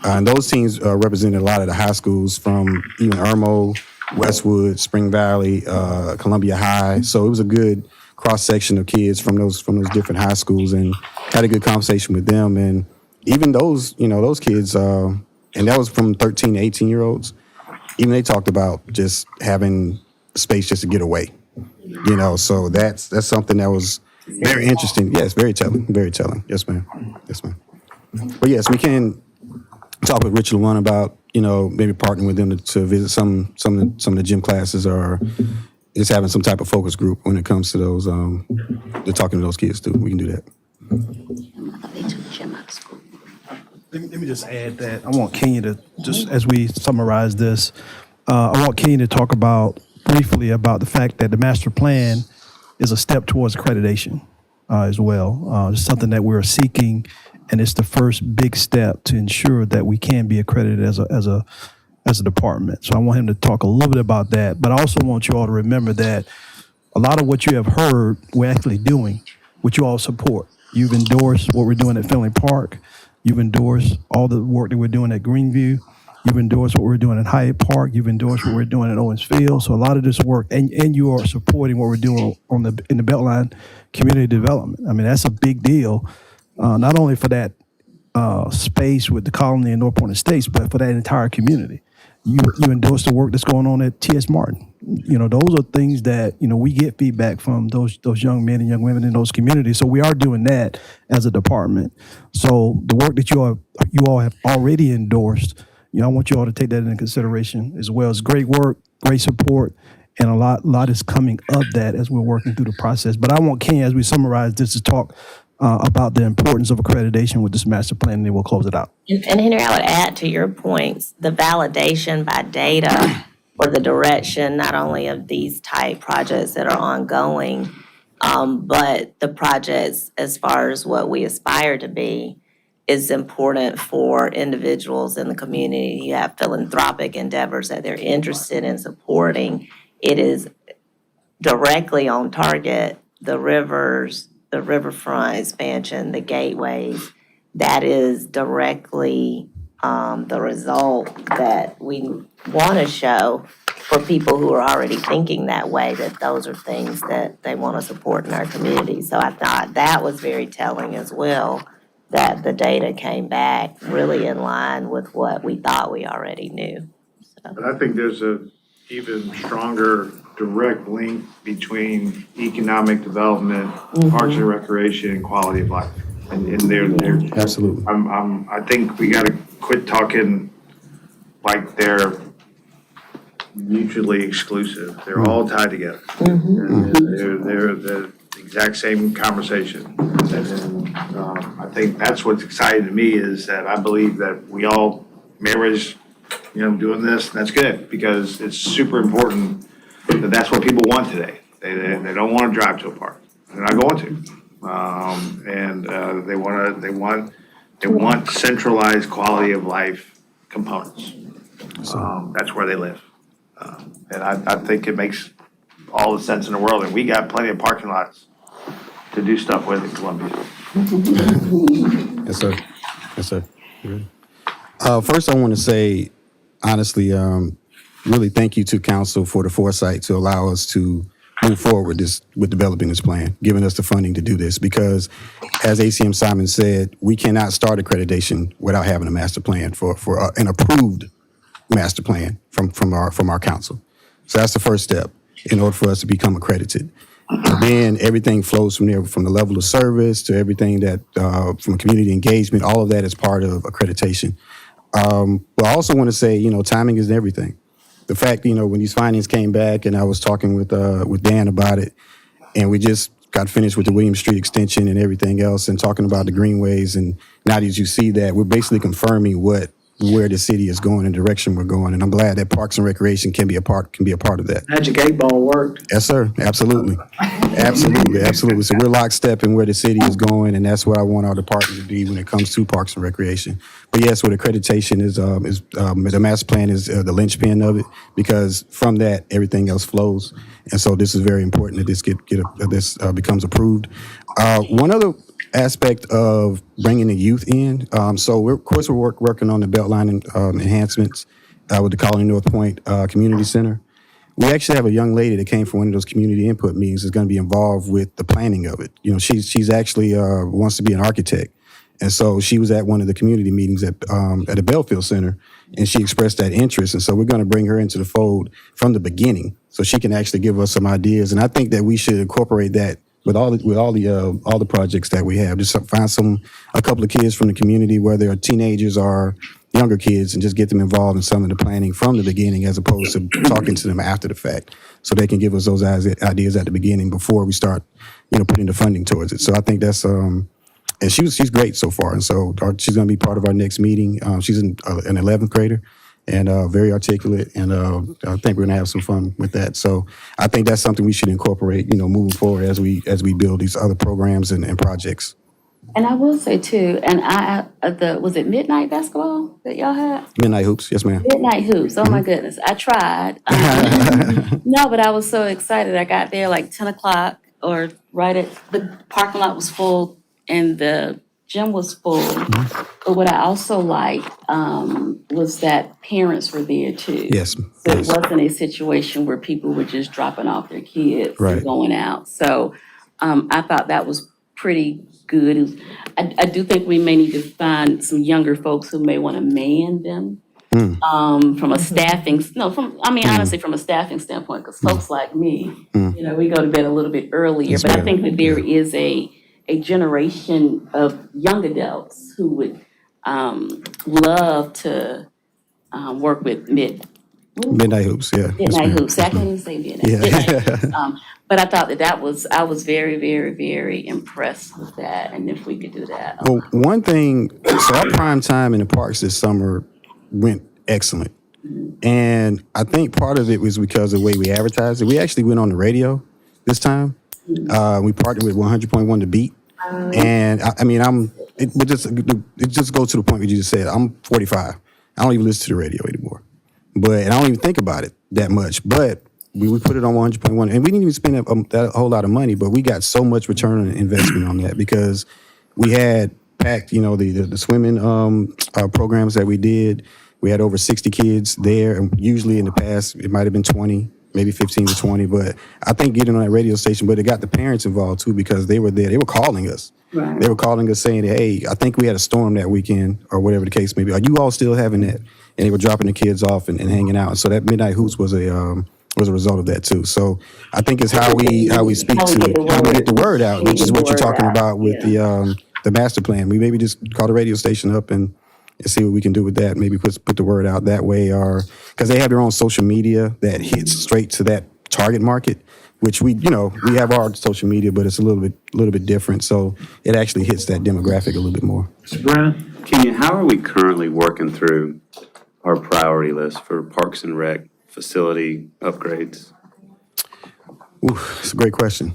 And those teens represented a lot of the high schools from even Irmo, Westwood, Spring Valley, Columbia High. So it was a good cross-section of kids from those different high schools, and had a good conversation with them. And even those kids, and that was from 13 to 18-year-olds, even they talked about just having space just to get away. So that's something that was very interesting. Yes, very telling. Yes, ma'am. But yes, we can talk with Richard One about, maybe partnering with them to visit some of the gym classes, or just having some type of focus group when it comes to those, to talking to those kids too. We can do that. They took Jim out of school. Let me just add that I want Kenya to, just as we summarize this, I want Kenya to talk briefly about the fact that the master plan is a step towards accreditation as well. It's something that we're seeking, and it's the first big step to ensure that we can be accredited as a department. So I want him to talk a little bit about that, but I also want you all to remember that a lot of what you have heard, we're actually doing, which you all support. You've endorsed what we're doing at Finley Park. You've endorsed all the work that we're doing at Greenview. You've endorsed what we're doing at Hyde Park. You've endorsed what we're doing at Owens Field. So a lot of this work, and you are supporting what we're doing in the Beltline community development. I mean, that's a big deal, not only for that space with the Colony and North Point Estates, but for that entire community. You endorse the work that's going on at T.S. Martin. Those are things that, we get feedback from those young men and young women in those communities. So we are doing that as a department. So the work that you all have already endorsed, I want you all to take that into consideration as well. It's great work, great support, and a lot is coming of that as we're working through the process. But I want Kenya, as we summarize this, to talk about the importance of accreditation with this master plan, and then we'll close it out. And Henry, I would add to your points, the validation by data for the direction, not only of these type projects that are ongoing, but the projects as far as what we aspire to be is important for individuals in the community. You have philanthropic endeavors that they're interested in supporting. It is directly on target, the rivers, the riverfront expansion, the gateways. That is directly the result that we want to show for people who are already thinking that way, that those are things that they want to support in our community. So I thought that was very telling as well, that the data came back really in line with what we thought we already knew. But I think there's a even stronger direct link between economic development, parks and recreation, and quality of life. And they're Absolutely. I think we gotta quit talking like they're mutually exclusive. They're all tied together. And they're the exact same conversation. And I think that's what's exciting to me, is that I believe that we all marriage, doing this, and that's good, because it's super important that that's what people want today. They don't want to drive to a park. They're not going to. They want centralized quality of life components. That's where they live. And I think it makes all the sense in the world, and we got plenty of parking lots to do stuff with in Columbia. Yes, sir. Yes, sir. First, I want to say, honestly, really thank you to council for the foresight to allow us to move forward with developing this plan, giving us the funding to do this. Because, as ACM Simon said, we cannot start accreditation without having a master plan for an approved master plan from our council. So that's the first step in order for us to become accredited. And then everything flows from there, from the level of service to everything that, from community engagement, all of that is part of accreditation. But I also want to say, timing is everything. The fact, when these findings came back, and I was talking with Dan about it, and we just got finished with the William Street extension and everything else, and talking about the greenways, and now that you see that, we're basically confirming where the city is going and direction we're going, and I'm glad that Parks and Recreation can be a part of that. Magic 8 Ball worked. Yes, sir. Absolutely. Absolutely. So we're lockstep in where the city is going, and that's what I want our department to be when it comes to Parks and Recreation. But yes, with accreditation is the master plan is the linchpin of it, because from that everything else flows, and so this is very important that this becomes approved. One other aspect of bringing the youth in. So we're working on the Beltline enhancements with the Colony North Point Community Center. We actually have a young lady that came from one of those community input meetings that's going to be involved with the planning of it. She's actually wants to be an architect. And so she was at one of the community meetings at the Belfield Center, and she expressed that interest. And so we're going to bring her into the fold from the beginning, so she can actually give us some ideas. And I think that we should incorporate that with all the projects that we have. Just find a couple of kids from the community, whether they're teenagers or younger kids, and just get them involved in some of the planning from the beginning, as opposed to talking to them after the fact, so they can give us those ideas at the beginning before we start, putting the funding towards it. So I think that's and she's great so far, and so she's going to be part of our next meeting. She's an 11th grader, and very articulate, and I think we're going to have some fun with that. So I think that's something we should incorporate, moving forward as we build these other programs and projects. And I will say too, and was it midnight basketball that y'all had? Midnight Hoops, yes, ma'am. Midnight hoops. Oh my goodness, I tried. No, but I was so excited. I got there like 10 o'clock, or right at the parking lot was full and the gym was full. But what I also liked was that parents were there too. Yes. So it wasn't a situation where people were just dropping off their kids Right. and going out. So I thought that was pretty good. I do think we may need to find some younger folks who may want to man them. From a staffing, honestly, from a staffing standpoint, because folks like me, we go to bed a little bit earlier. Yes, But I ma'am. think that there is a generation of young adults who would love to work with Midnight Hoops, yeah. Yes, Midnight ma'am. Hoops, I couldn't even say midnight. Yeah. Midnight Hoops. But I thought I was very, very, very impressed with that, and if we could do that. Well, one thing, so our prime time in the parks this summer went excellent. And I think part of it was because of the way we advertised it. We actually went on the radio this time. We partnered with 100.1 The Beat. And it just goes to the point what you just said. I'm 45. I don't even listen to the radio anymore. And I don't even think about it that much. But we put it on 100.1, and we didn't even spend that whole lot of money, but we got so much return on investment on that because we had packed, the swimming programs that we did. We had over 60 kids there, and usually in the past it might have been 20, maybe 15 to 20. But I think getting on that radio station, but it got the parents involved too because they were there. They were calling us. Right. They were calling us saying, "Hey, I think we had a storm that weekend, or whatever the case may be. Are you all still having that?" And they were dropping the kids off and hanging out. And so that Midnight Hoops was a result of that too. So I think it's how we speak How we get the word out. which is what you're talking about with Yeah. the master plan. We maybe just call the radio station up and see what we can do with that. Maybe put the word out that way, or because they have their own social media that hits straight to that target market, which we have our social media, but it's a little bit different. So it actually hits that demographic a little bit more. Mr. Brennan? Kenya, how are we currently working through our priority list for Parks and Rec facility upgrades? Ooh, that's a great question.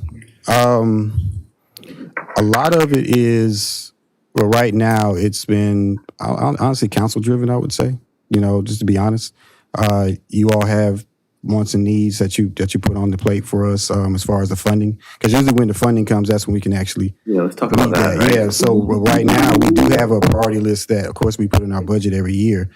A lot of it is, well, right now it's been honestly council driven, I would say, just to be honest. You all have wants and needs that you put on the plate for us as far as the funding. Because usually when the funding comes, that's when we can actually Yeah, let's talk about that, right? Yeah, so right now we do have a priority list that, of course, we put in our budget every year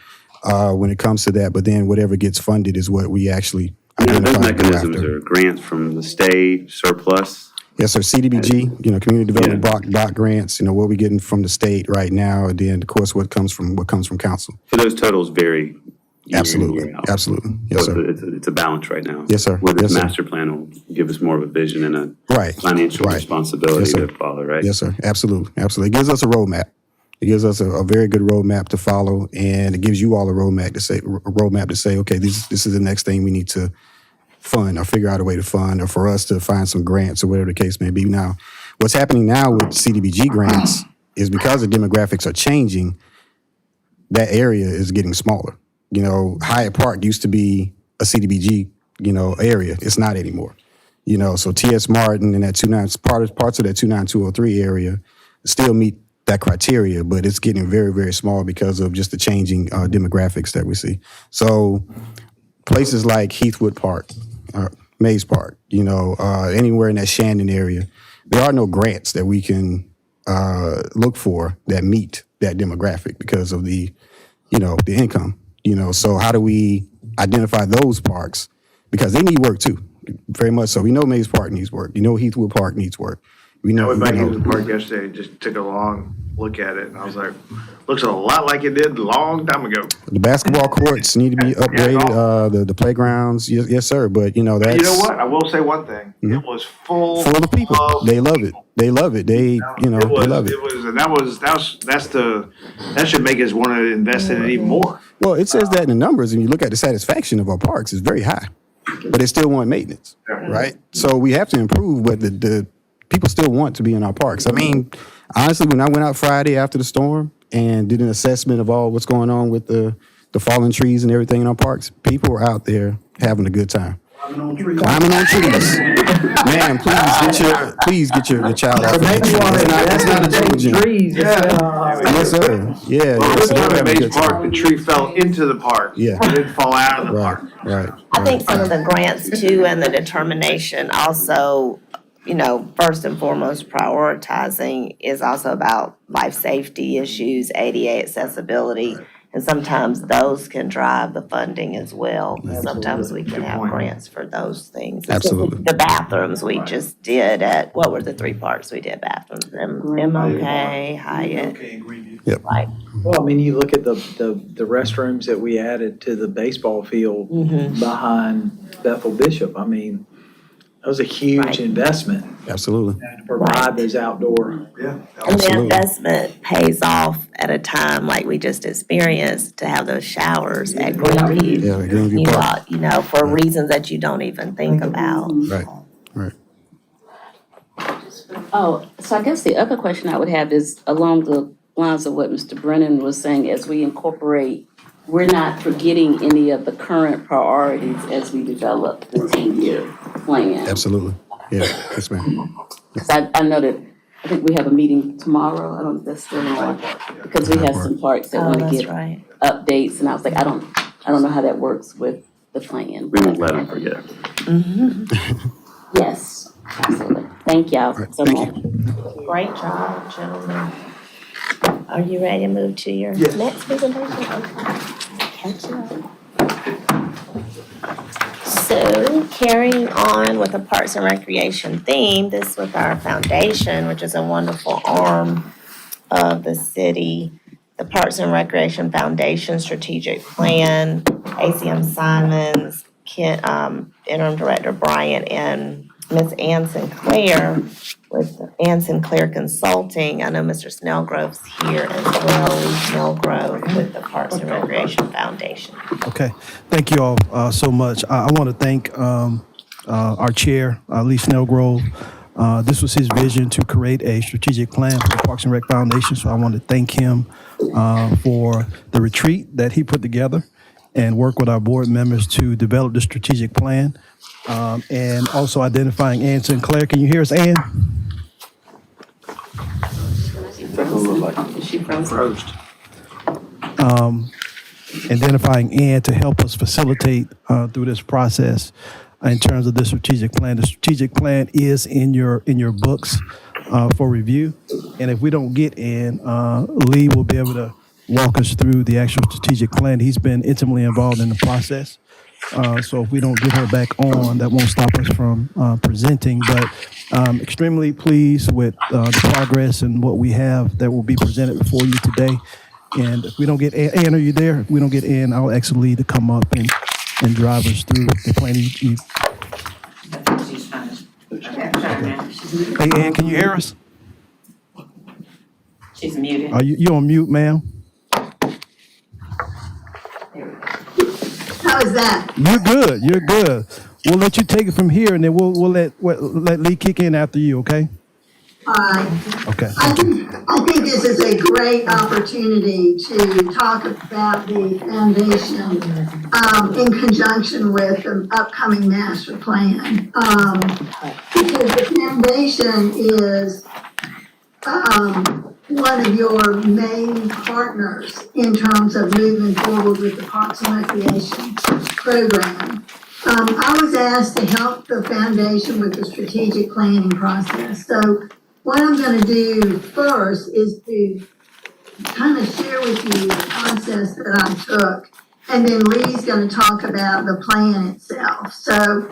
when it comes to that. But then whatever gets funded is what we actually Those identify and go mechanisms after. are grants from the state, surplus. Yes, sir. CDBG, Community Development Block grants. What we getting from the state right now, and then of course what comes from council. So those totals vary year in, Absolutely, year out. absolutely. Yes, So sir. it's a balance right now. Yes, sir. Where this Yes, sir. master plan will give us more of a vision and a Right. financial Right. responsibility Yes, sir. to follow, right? Yes, sir. Absolutely, absolutely. It gives us a roadmap. It gives us a very good roadmap to follow, and it gives you all a roadmap to say, okay, this is the next thing we need to fund or figure out a way to fund, or for us to find some grants or whatever the case may be. Now, what's happening now with CDBG grants is because the demographics are changing, that area is getting smaller. Hyatt Park used to be a CDBG, area. It's not anymore. So T.S. Martin and that parts of that 29203 area still meet that criteria, but it's getting very, very small because of just the changing demographics that we see. So places like Heathwood Park, Mays Park, anywhere in that Shandon area, there are no grants that we can look for that meet that demographic because of the income. So how do we identify those parks? Because they need work too, very much so. We know Mays Park needs work. Heathwood Park needs work. We I know. went back into the park yesterday, just took a long look at it, and I was like, looks a lot like it did a long time ago. The basketball courts need to be upgraded. The playgrounds, yes, sir. But You that's know what? I will say one thing. It was full of people. They love it. They love it. They It was, they love it. It was, and that should make us want to invest in it even more. Well, it says that in the numbers, and you look at the satisfaction of our parks, it's very high, but they still want maintenance, right? So we have to improve, but the people still want to be in our parks. I mean, honestly, when I went out Friday after the storm and did an assessment of all what's going on with the fallen trees and everything in our parks, people were out there having a good time. Climbing on trees. Man, please get your child off of that. It's not a jungle gym. Trees. Yes, sir. Yeah. Well, So we're at having a Mays good Park, time. the tree fell into the park. Yeah. It didn't fall out of the park. Right. I think some of the grants too and the determination also, first and foremost, prioritizing is also about life safety issues, ADA accessibility. And sometimes those can drive the funding as well. Sometimes we can have grants for those things. Absolutely. The bathrooms we just did what were the three parks we did bathrooms? MOK, Hyatt. Yep. Like, Well, I mean, you look at the restrooms that we added to the baseball field behind Bethel Bishop. I mean, That was a huge Right. investment Absolutely. to provide those outdoor. Yeah. And the Absolutely. investment pays off at a time like we just experienced to have those showers at Greenview. Yeah, Greenview Park. You know, for reasons that you don't even think about. Right, right. Oh, so I guess the other question I would have is along the lines of what Mr. Brennan was saying, as we incorporate, we're not forgetting any of the current priorities as we develop the 10-year plan. Absolutely. Yeah, yes, ma'am. Because I know that, I think we have a meeting tomorrow, I don't know if that's still on, because we have some parks that Oh, want to that's get right. updates, and I was like, I don't know how that works with the plan. We won't let them forget. Yes, absolutely. Thank y'all Right, so thank much. Great job, gentlemen. Are you ready to move to your next presentation? Okay. Catch you up. So carrying on with the Parks and Recreation theme, this with our foundation, which is a wonderful arm of the city. The Parks and Recreation Foundation Strategic Plan, ACM Simons, Interim Director Bryant, and Ms. Ann Sinclair with Ann Sinclair Consulting. I know Mr. Snellgrove's here as well, Lee Snellgrove with the Parks and Recreation Foundation. Okay, thank you all so much. I want to thank our chair, Lee Snellgrove. This was his vision to create a strategic plan for the Parks and Rec Foundation, so I want to thank him for the retreat that he put together and work with our board members to develop the strategic plan. And also identifying Ann Sinclair. Can you hear us, Ann? Is she frozen? Identifying Ann to help us facilitate through this process in terms of the strategic plan. The strategic plan is in your books for review. And if we don't get Ann, Lee will be able to walk us through the actual strategic plan. He's been intimately involved in the process. So if we don't get her back on, that won't stop us from presenting. But extremely pleased with the progress and what we have that will be presented before you today. And if we don't get Ann, are you there? If we don't get Ann, I'll ask Lee to come up and drive us through the plan. She's fine. Okay, sorry, ma'am. She's muted. Hey, Ann, can you hear us? She's muted. Are you on mute, ma'am? How is that? You're good. You're good. We'll let you take it from here, and then we'll let Lee kick in after you. Okay? All right. Okay. I think this is a great opportunity to talk about the foundation in conjunction with the upcoming master plan. Because the foundation is one of your main partners in terms of moving forward with the Parks and Recreation program. I was asked to help the foundation with the strategic planning process. So what I'm going to do first is to kind of share with you the process that I took. And then Lee's going to talk about the plan itself. So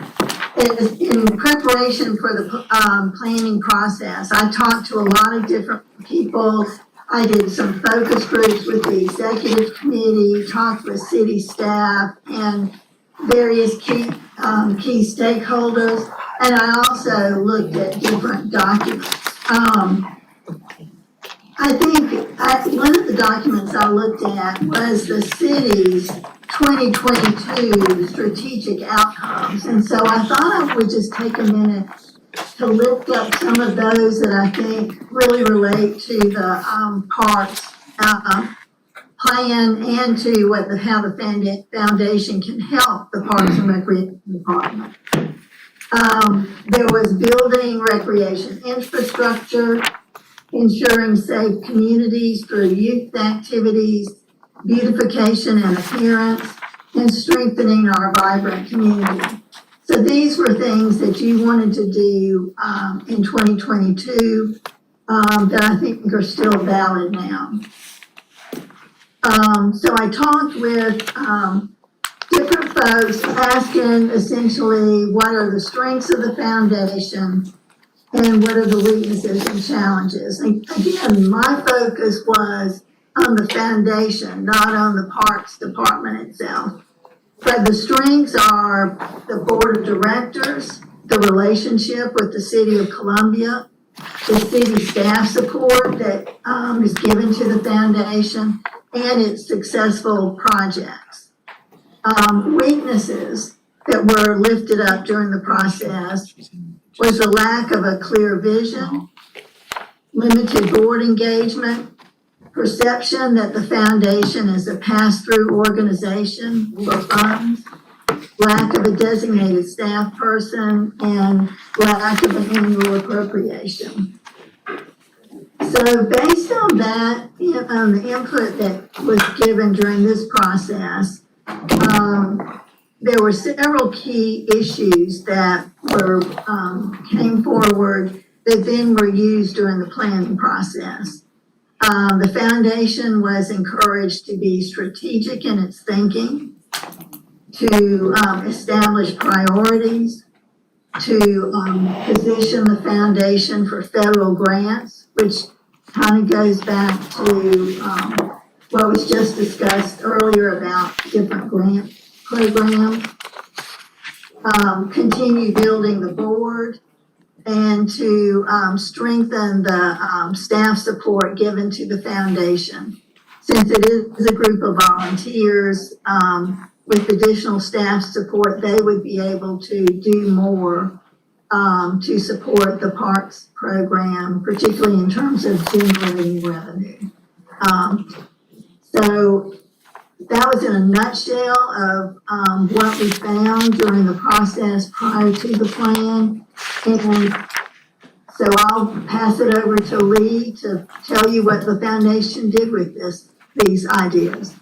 in preparation for the planning process, I talked to a lot of different people. I did some focus groups with the executive committee, talked with city staff and various key stakeholders. And I also looked at different documents. I think one of the documents I looked at was the city's 2022 strategic outcomes. And so I thought I would just take a minute to lift up some of those that I think really relate to the parks plan and to how the foundation can help the Parks and Recreation Department. There was building recreation infrastructure, ensuring safe communities through youth activities, beautification and appearance, and strengthening our vibrant community. So these were things that you wanted to do in 2022 that I think are still valid now. So I talked with different folks asking essentially what are the strengths of the foundation and what are the weaknesses and challenges. And again, my focus was on the foundation, not on the Parks Department itself. But the strengths are the board of directors, the relationship with the City of Columbia, the city staff support that is given to the foundation, and its successful projects. Weaknesses that were lifted up during the process was the lack of a clear vision, limited board engagement, perception that the foundation is a pass-through organization for funds, lack of a designated staff person, and lack of an annual appropriation. So based on that, on the input that was given during this process, there were several key issues that were, came forward that then were used during the planning process. The foundation was encouraged to be strategic in its thinking, to establish priorities, to position the foundation for federal grants, which kind of goes back to what was just discussed earlier about different grant programs. Continue building the board, and to strengthen the staff support given to the foundation. Since it is a group of volunteers, with additional staff support, they would be able to do more to support the parks program, particularly in terms of generating revenue. So that was in a nutshell of what we found during the process prior to the plan. And so I'll pass it over to Lee to tell you what the foundation did with these ideas.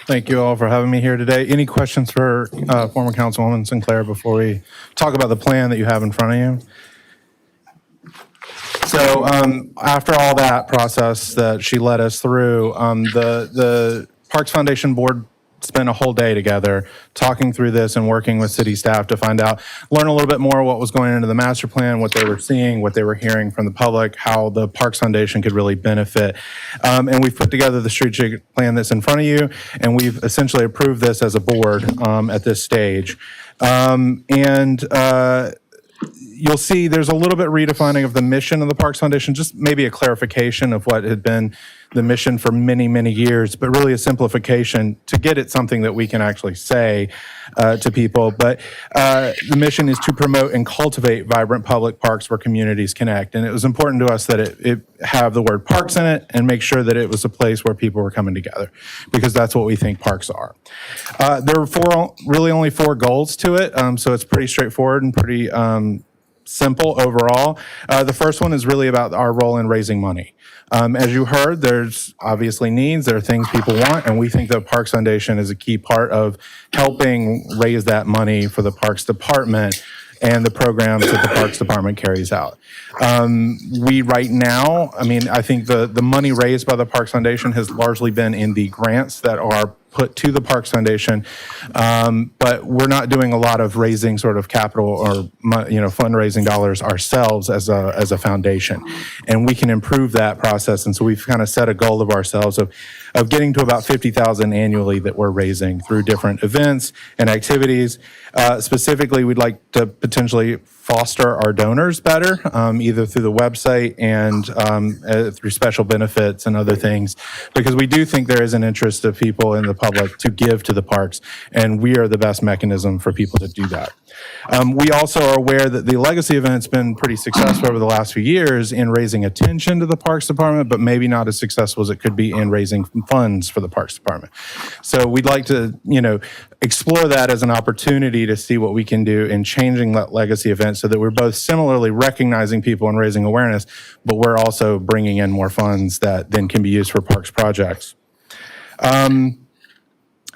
Thank you all for having me here today. Any questions for former Councilwoman Sinclair before we talk about the plan that you have in front of you? So after all that process that she led us through, the Parks Foundation Board spent a whole day together talking through this and working with city staff to learn a little bit more what was going into the master plan, what they were seeing, what they were hearing from the public, how the Parks Foundation could really benefit. And we've put together the strategic plan that's in front of you, and we've essentially approved this as a board at this stage. You'll see there's a little bit redefining of the mission of the Parks Foundation, just maybe a clarification of what had been the mission for many, many years, but really a simplification to get at something that we can actually say to people. But the mission is to promote and cultivate vibrant public parks where communities connect. And it was important to us that it have the word parks in it and make sure that it was a place where people were coming together, because that's what we think parks are. There were really only four goals to it, so it's pretty straightforward and pretty simple overall. The first one is really about our role in raising money. As you heard, there's obviously needs, there are things people want, and we think the Parks Foundation is a key part of helping raise that money for the Parks Department and the programs that the Parks Department carries out. We right now, I think the money raised by the Parks Foundation has largely been in the grants that are put to the Parks Foundation, but we're not doing a lot of raising sort of capital or fundraising dollars ourselves as a foundation, and we can improve that process. And so we've kind of set a goal of ourselves of getting to about $50,000 annually that we're raising through different events and activities. Specifically, we'd like to potentially foster our donors better, either through the website and through special benefits and other things, because we do think there is an interest of people in the public to give to the parks, and we are the best mechanism for people to do that. We also are aware that the Legacy event's been pretty successful over the last few years in raising attention to the Parks Department, but maybe not as successful as it could be in raising funds for the Parks Department. So we'd like to, explore that as an opportunity to see what we can do in changing that Legacy event so that we're both similarly recognizing people and raising awareness, but we're also bringing in more funds that then can be used for parks projects.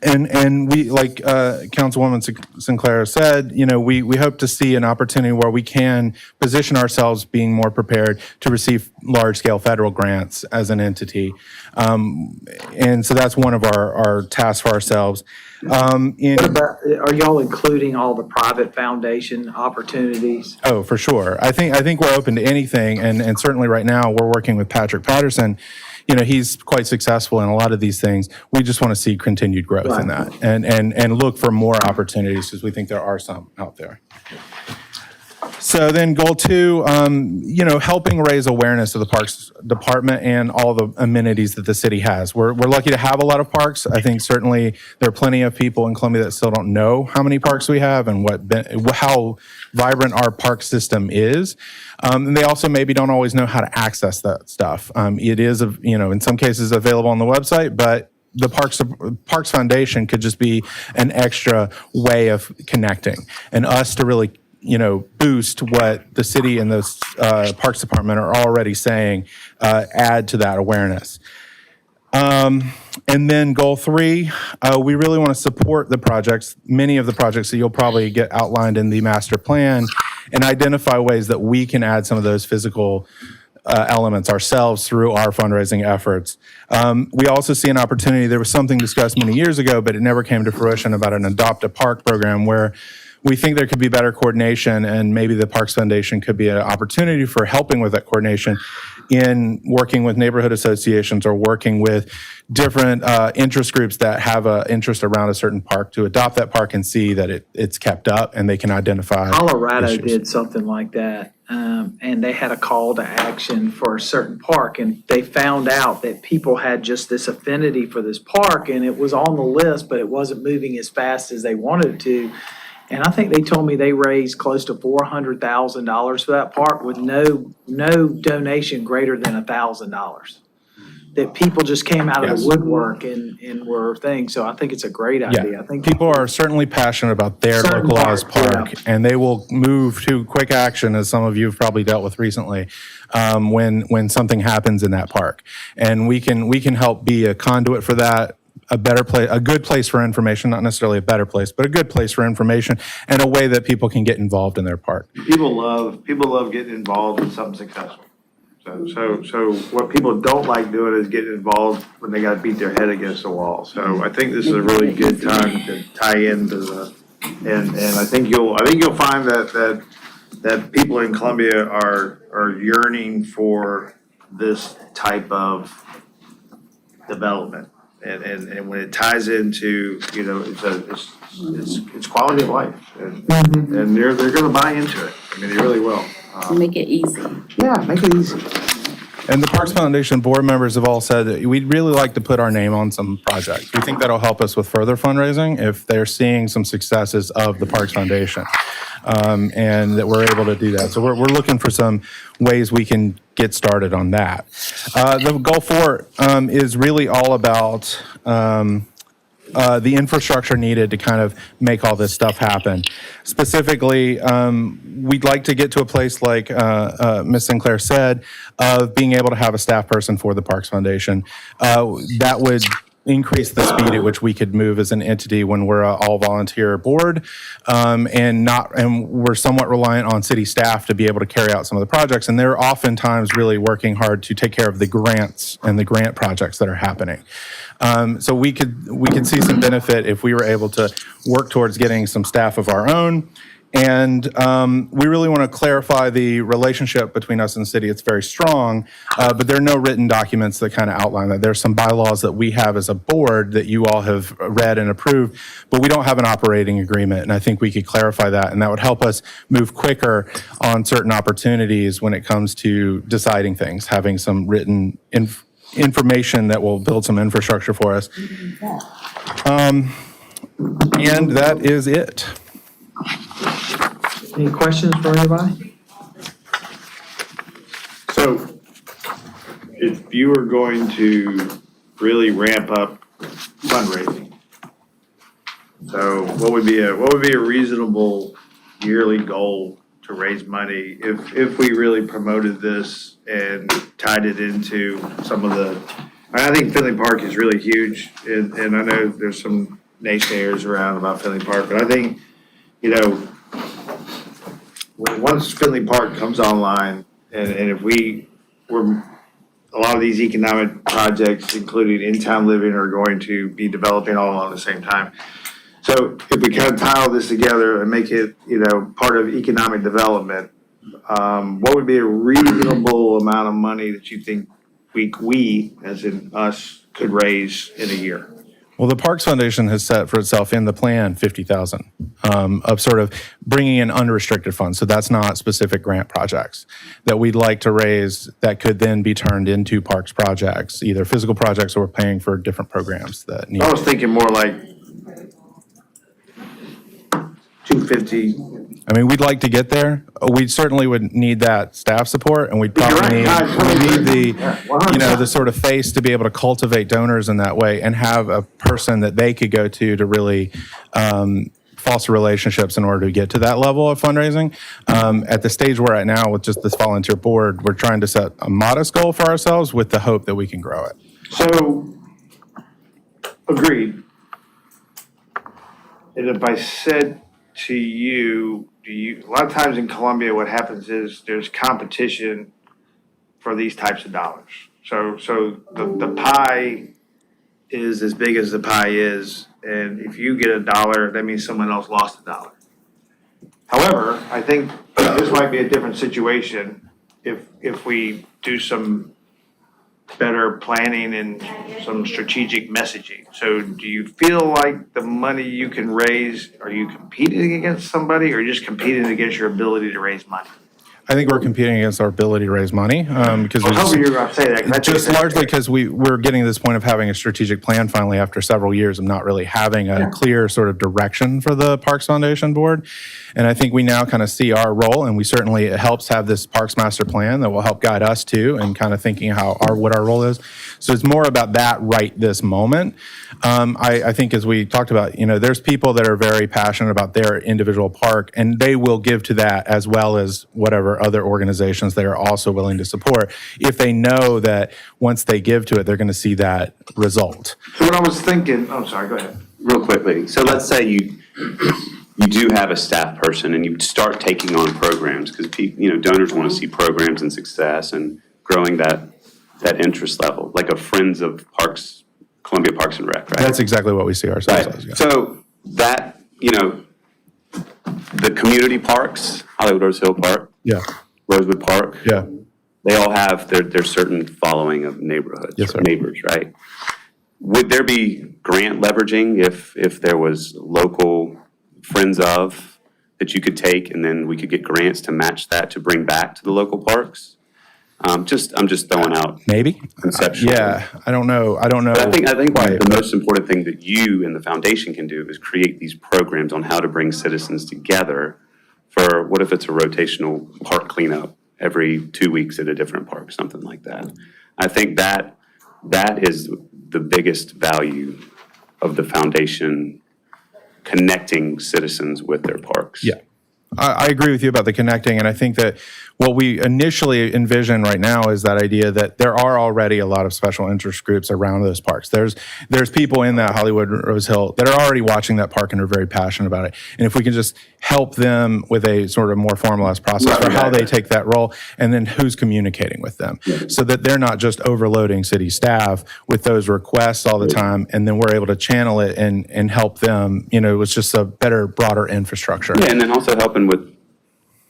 And we, like Councilwoman Sinclair said, we hope to see an opportunity where we can position ourselves being more prepared to receive large-scale federal grants as an entity. And so that's one of our tasks for ourselves. What about, are y'all including all the private foundation opportunities? Oh, for sure. I think we're open to anything, and certainly right now we're working with Patrick Patterson. he's quite successful in a lot of these things. We just want to see continued growth in that and look for more opportunities because we think there are some out there. So then goal 2, helping raise awareness of the Parks Department and all the amenities that the city has. We're lucky to have a lot of parks. I think certainly there are plenty of people in Columbia that still don't know how many parks we have and how vibrant our park system is. And they also maybe don't always know how to access that stuff. It is, in some cases available on the website, but the Parks Foundation could just be an extra way of connecting and us to really boost what the city and the Parks Department are already saying, add to that awareness. And then goal 3, we really want to support the projects, many of the projects that you'll probably get outlined in the master plan, and identify ways that we can add some of those physical elements ourselves through our fundraising efforts. We also see an opportunity, there was something discussed many years ago, but it never came to fruition, about an Adopt a Park program where we think there could be better coordination, and maybe the Parks Foundation could be an opportunity for helping with that coordination in working with neighborhood associations or working with different interest groups that have an interest around a certain park to adopt that park and see that it's kept up and they can identify Colorado issues. did something like that, and they had a call to action for a certain park, and they found out that people had just this affinity for this park, and it was on the list, but it wasn't moving as fast as they wanted it to. And I think they told me they raised close to $400,000 for that park with no donation greater than $1,000. That people just came out of Yes. the woodwork and were things. So I think it's a great idea. Yeah, I think people are certainly passionate about their Certain localized park, park, and they will move to quick action, as some of you have probably dealt with recently, when something happens in that park. And we can help be a conduit for that, a better place, a good place for information, not necessarily a better place, but a good place for information, and a way that people can get involved in their park. People love getting involved in something successful. So what people don't like doing is getting involved when they got to beat their head against the wall. So I think this is a really good time to tie into and I think you'll find that people in Columbia are yearning for this type of development. And when it ties into, it's quality of life, and they're gonna buy into it. I mean, they really will. Make it easy. Yeah, make it easy. And the Parks Foundation board members have all said that we'd really like to put our name on some projects. We think that'll help us with further fundraising if they're seeing some successes of the Parks Foundation, and that we're able to do that. So we're looking for some ways we can get started on that. The goal 4 is really all about the infrastructure needed to kind of make all this stuff happen. Specifically, we'd like to get to a place like Ms. Sinclair said, of being able to have a staff person for the Parks Foundation. That would increase the speed at which we could move as an entity when we're an all-volunteer board, and we're somewhat reliant on city staff to be able to carry out some of the projects. And they're oftentimes really working hard to take care of the grants and the grant projects that are happening. So we could see some benefit if we were able to work towards getting some staff of our own. And we really want to clarify the relationship between us and the city. It's very strong, but there are no written documents that kind of outline that. There's some bylaws that we have as a board that you all have read and approved, but we don't have an operating agreement. And I think we could clarify that, and that would help us move quicker on certain opportunities when it comes to deciding things, having some written information that will build some infrastructure for us. And that is it. Any questions for anybody? So if you were going to really ramp up fundraising, so what would be a reasonable yearly goal to raise money if we really promoted this and tied it into some of the, I think Finley Park is really huge, and I know there's some naysayers around about Finley Park, but I think, once Finley Park comes online, and if a lot of these economic projects, including in-town living, are going to be developing all at the same time. So if we kind of tie all this together and make it, part of economic development, what would be a reasonable amount of money that you think we, as in us, could raise in a year? Well, the Parks Foundation has set for itself in the plan 50,000 of sort of bringing in unrestricted funds. So that's not specific grant projects that we'd like to raise that could then be turned into parks projects, either physical projects or paying for different programs that need. I was thinking more like 250. I mean, we'd like to get there. We certainly would need that staff support, and we'd probably need the, the sort of face to be able to cultivate donors in that way and have a person that they could go to really foster relationships in order to get to that level of fundraising. At the stage we're at now with just this volunteer board, we're trying to set a modest goal for ourselves with the hope that we can grow it. So, agreed. And if I said to you, a lot of times in Columbia, what happens is there's competition for these types of dollars. So the pie is as big as the pie is, and if you get $1, that means someone else lost $1. However, I think this might be a different situation if we do some better planning and some strategic messaging. So do you feel like the money you can raise, are you competing against somebody or just competing against your ability to raise money? I think we're competing against our ability to raise money because I was hoping you were going to say that. 'cause I think just that's largely great. because we're getting to this point of having a strategic plan finally after several years of not really having a clear sort of direction for the Parks Foundation Board. And I think we now kind of see our role, and we certainly, it helps have this Parks Master Plan that will help guide us too, and kind of thinking what our role is. So it's more about that right this moment. I think as we talked about, there's people that are very passionate about their individual park, and they will give to that as well as whatever other organizations they are also willing to support if they know that once they give to it, they're going to see that result. So what I was thinking, oh, sorry, go ahead. Real quickly, so let's say you do have a staff person and you start taking on programs because donors want to see programs and success and growing that interest level, like a Friends of Parks, Columbia Parks and Rec, right? That's exactly what we see ourselves Right. as. Yeah. So that, the community parks, Hollywood Rose Hill Park, Yeah. Rosewood Park, Yeah. they all have their certain following of neighborhoods, Yes, sir. neighbors, right? Would there be grant leveraging if there was local friends of that you could take and then we could get grants to match that to bring back to the local parks? I'm just throwing out Maybe. conceptually. Yeah. I don't know. But I think Right. the most important thing that you and the foundation can do is create these programs on how to bring citizens together for, what if it's a rotational park cleanup every 2 weeks at a different park, something like that. I think that is the biggest value of the foundation, connecting citizens with their parks. Yeah. I agree with you about the connecting, and I think that what we initially envision right now is that idea that there are already a lot of special interest groups around those parks. There's people in that Hollywood Rose Hill that are already watching that park and are very passionate about it. And if we can just help them with a sort of more formalized process for how they take that role, and then who's communicating with them, so that they're not just overloading city staff with those requests all the time, and then we're able to channel it and help them. It's just a better, broader infrastructure. Yeah, and then also helping with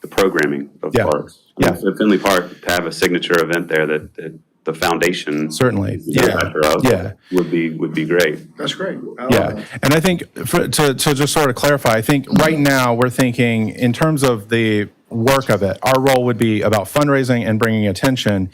the programming of Yeah. parks. Yeah. So Finley Park, to have a signature event there that the foundation Certainly. is the Yeah. director of, Yeah. would be great. That's great. I love Yeah, that. and I think to just sort of clarify, I think right now we're thinking in terms of the work of it, our role would be about fundraising and bringing attention,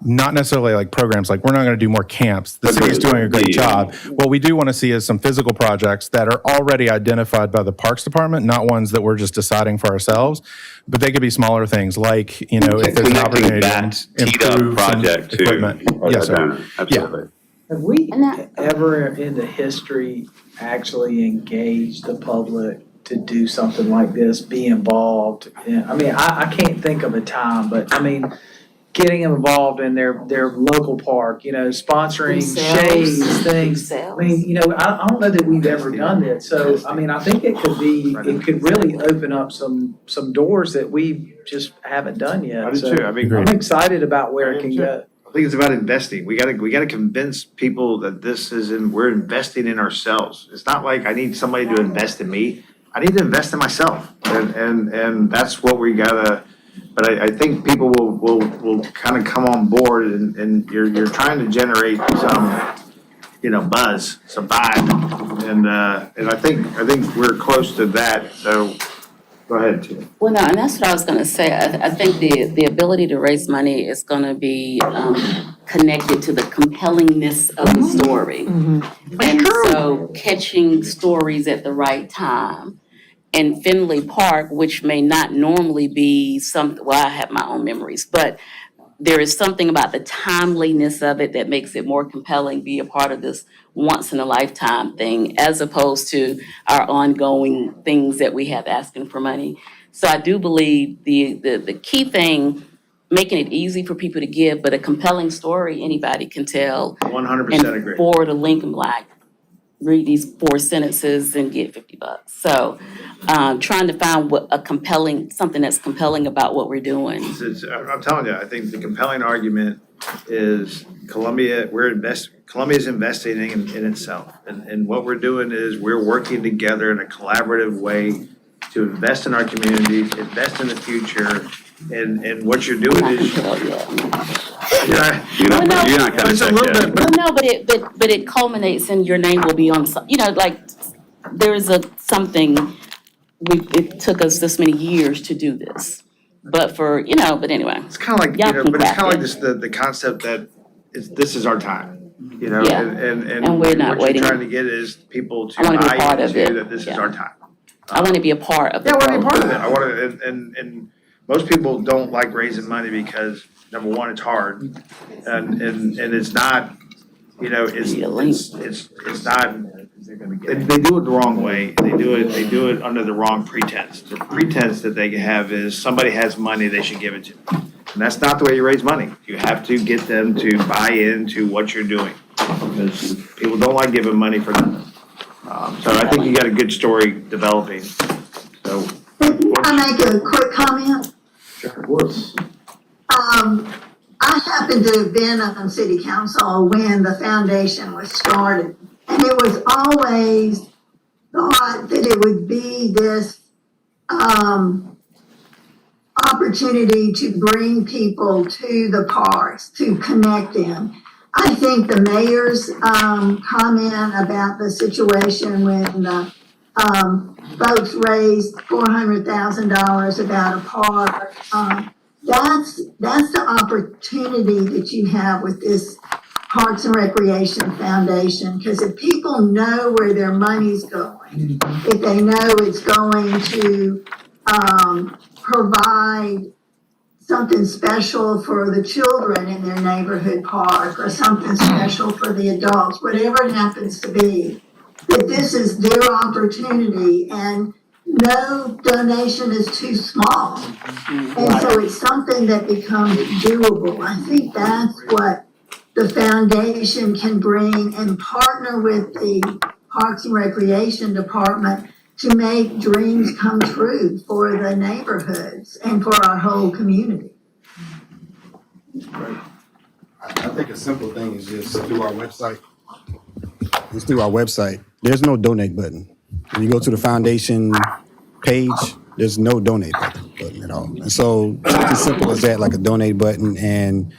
not necessarily like programs, like we're not going to do more camps. The city's doing a great job. What we do want to see is some physical projects that are already identified by the Parks Department, not ones that we're just deciding for ourselves, but they could be smaller things like, if there's an Connecting opportunity that to teed up improve some project to equipment. Yes, sir. donor. Absolutely. Have we And that- ever in the history actually engaged the public to do something like this, be involved? I can't think of a time, but getting them involved in their local park, sponsoring shades, things. I don't know that we've ever done that. So, I think it could really open up some doors that we just haven't done yet. I do So too. I'm excited about where it can go. I think it's about investing. We gotta convince people that we're investing in ourselves. It's not like I need somebody to invest in me. I need to invest in myself. And that's what we gotta But I think people will kind of come on board and you're trying to generate some, buzz, some vibe. And I think we're close to that, so go ahead, Tia. Well, no, and that's what I was gonna say. I think the ability to raise money is gonna be connected to the compellingness of the story. And so catching stories at the right time. And Finley Park, which may not normally be I have my own memories, but there is something about the timeliness of it that makes it more compelling, be a part of this once-in-a-lifetime thing, as opposed to our ongoing things that we have asking for money. So I do believe the key thing, making it easy for people to give, but a compelling story anybody can tell. 100% agree. And forward a link and like, read these 4 sentences and get $50. So trying to find something that's compelling about what we're doing. I'm telling you, I think the compelling argument is Columbia's investing in itself. And what we're doing is we're working together in a collaborative way to invest in our communities, invest in the future. And what you're doing is. You're not gonna It's a check little yet. bit, Well, no, but it culminates in your name will be on, like, there's something, it took us this many years to do this. But but anyway. It's kind of like, Y'all can but it's craft kind of like it. this, the concept that this is our time, Yeah. and we're not what waiting. you're trying to get is people to I wanna be a buy part of into it. that this is Yeah. our time. I want to be a part of the Yeah, I want to be growth. part of it. I want to, and most people don't like raising money because, number one, it's hard. And it's not, it's not, they do it the wrong way. They do it under the wrong pretense. The pretense that they have is somebody has money, they should give it to them. And that's not the way you raise money. You have to get them to buy into what you're doing. Because people don't like giving money for nothing. So I think you got a good story developing, so. I make a quick comment? Sure, of course. I happen to have been on city council when the foundation was started. And it was always thought that it would be this, opportunity to bring people to the parks, to connect them. I think the mayor's, comment about the situation when the, folks raised $400,000 about a park, that's the opportunity that you have with this Parks and Recreation Foundation, because if people know where their money's going, if they know it's going to, provide something special for the children in their neighborhood park or something special for the adults, whatever it happens to be, that this is their opportunity and no donation is too small. And so it's something that becomes doable. I think that's what the foundation can bring and partner with the Parks and Recreation Department to make dreams come true for the neighborhoods and for our whole community. I think a simple thing is just through our website. It's through our website. There's no donate button. When you go to the foundation page, there's no donate button at all. And so it's as simple as that, like a donate button. And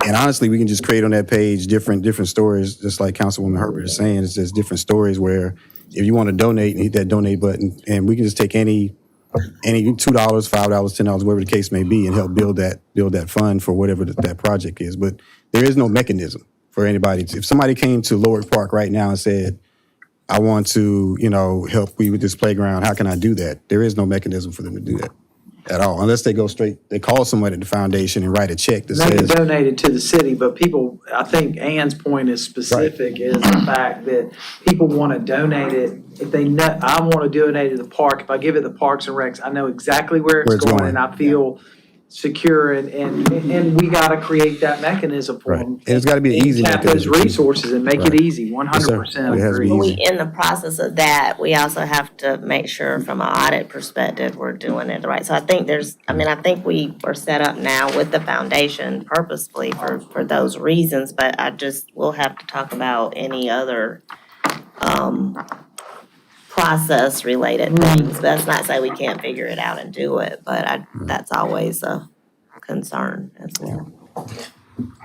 honestly, we can just create on that page different stories, just like Councilwoman Herbert is saying. It's just different stories where if you want to donate and hit that donate button, and we can just take any $2, $5, $10, whatever the case may be, and help build that fund for whatever that project is. But there is no mechanism for anybody. If somebody came to Lower Park right now and said, I want to, help you with this playground, how can I do that? There is no mechanism for them to do that at all, unless they call somebody at the foundation and write a check that They can says. donate it to the city, but people, I think Ann's point is specific, is the fact that people want to donate it. If they know, I want to donate to the park, if I give it the Parks and Recs, I know exactly where it's going and I feel secure and we got to create that mechanism for Right. them. And it's got to be an easy Tap those mechanism. resources and make it Right. easy, 100% It has to be agree. easy. In the process of that, we also have to make sure from an audit perspective, we're doing it right. So I think I think we are set up now with the foundation purposefully for those reasons, but we'll have to talk about any other, process-related things. That's not to say we can't figure it out and do it, but that's always a concern as well.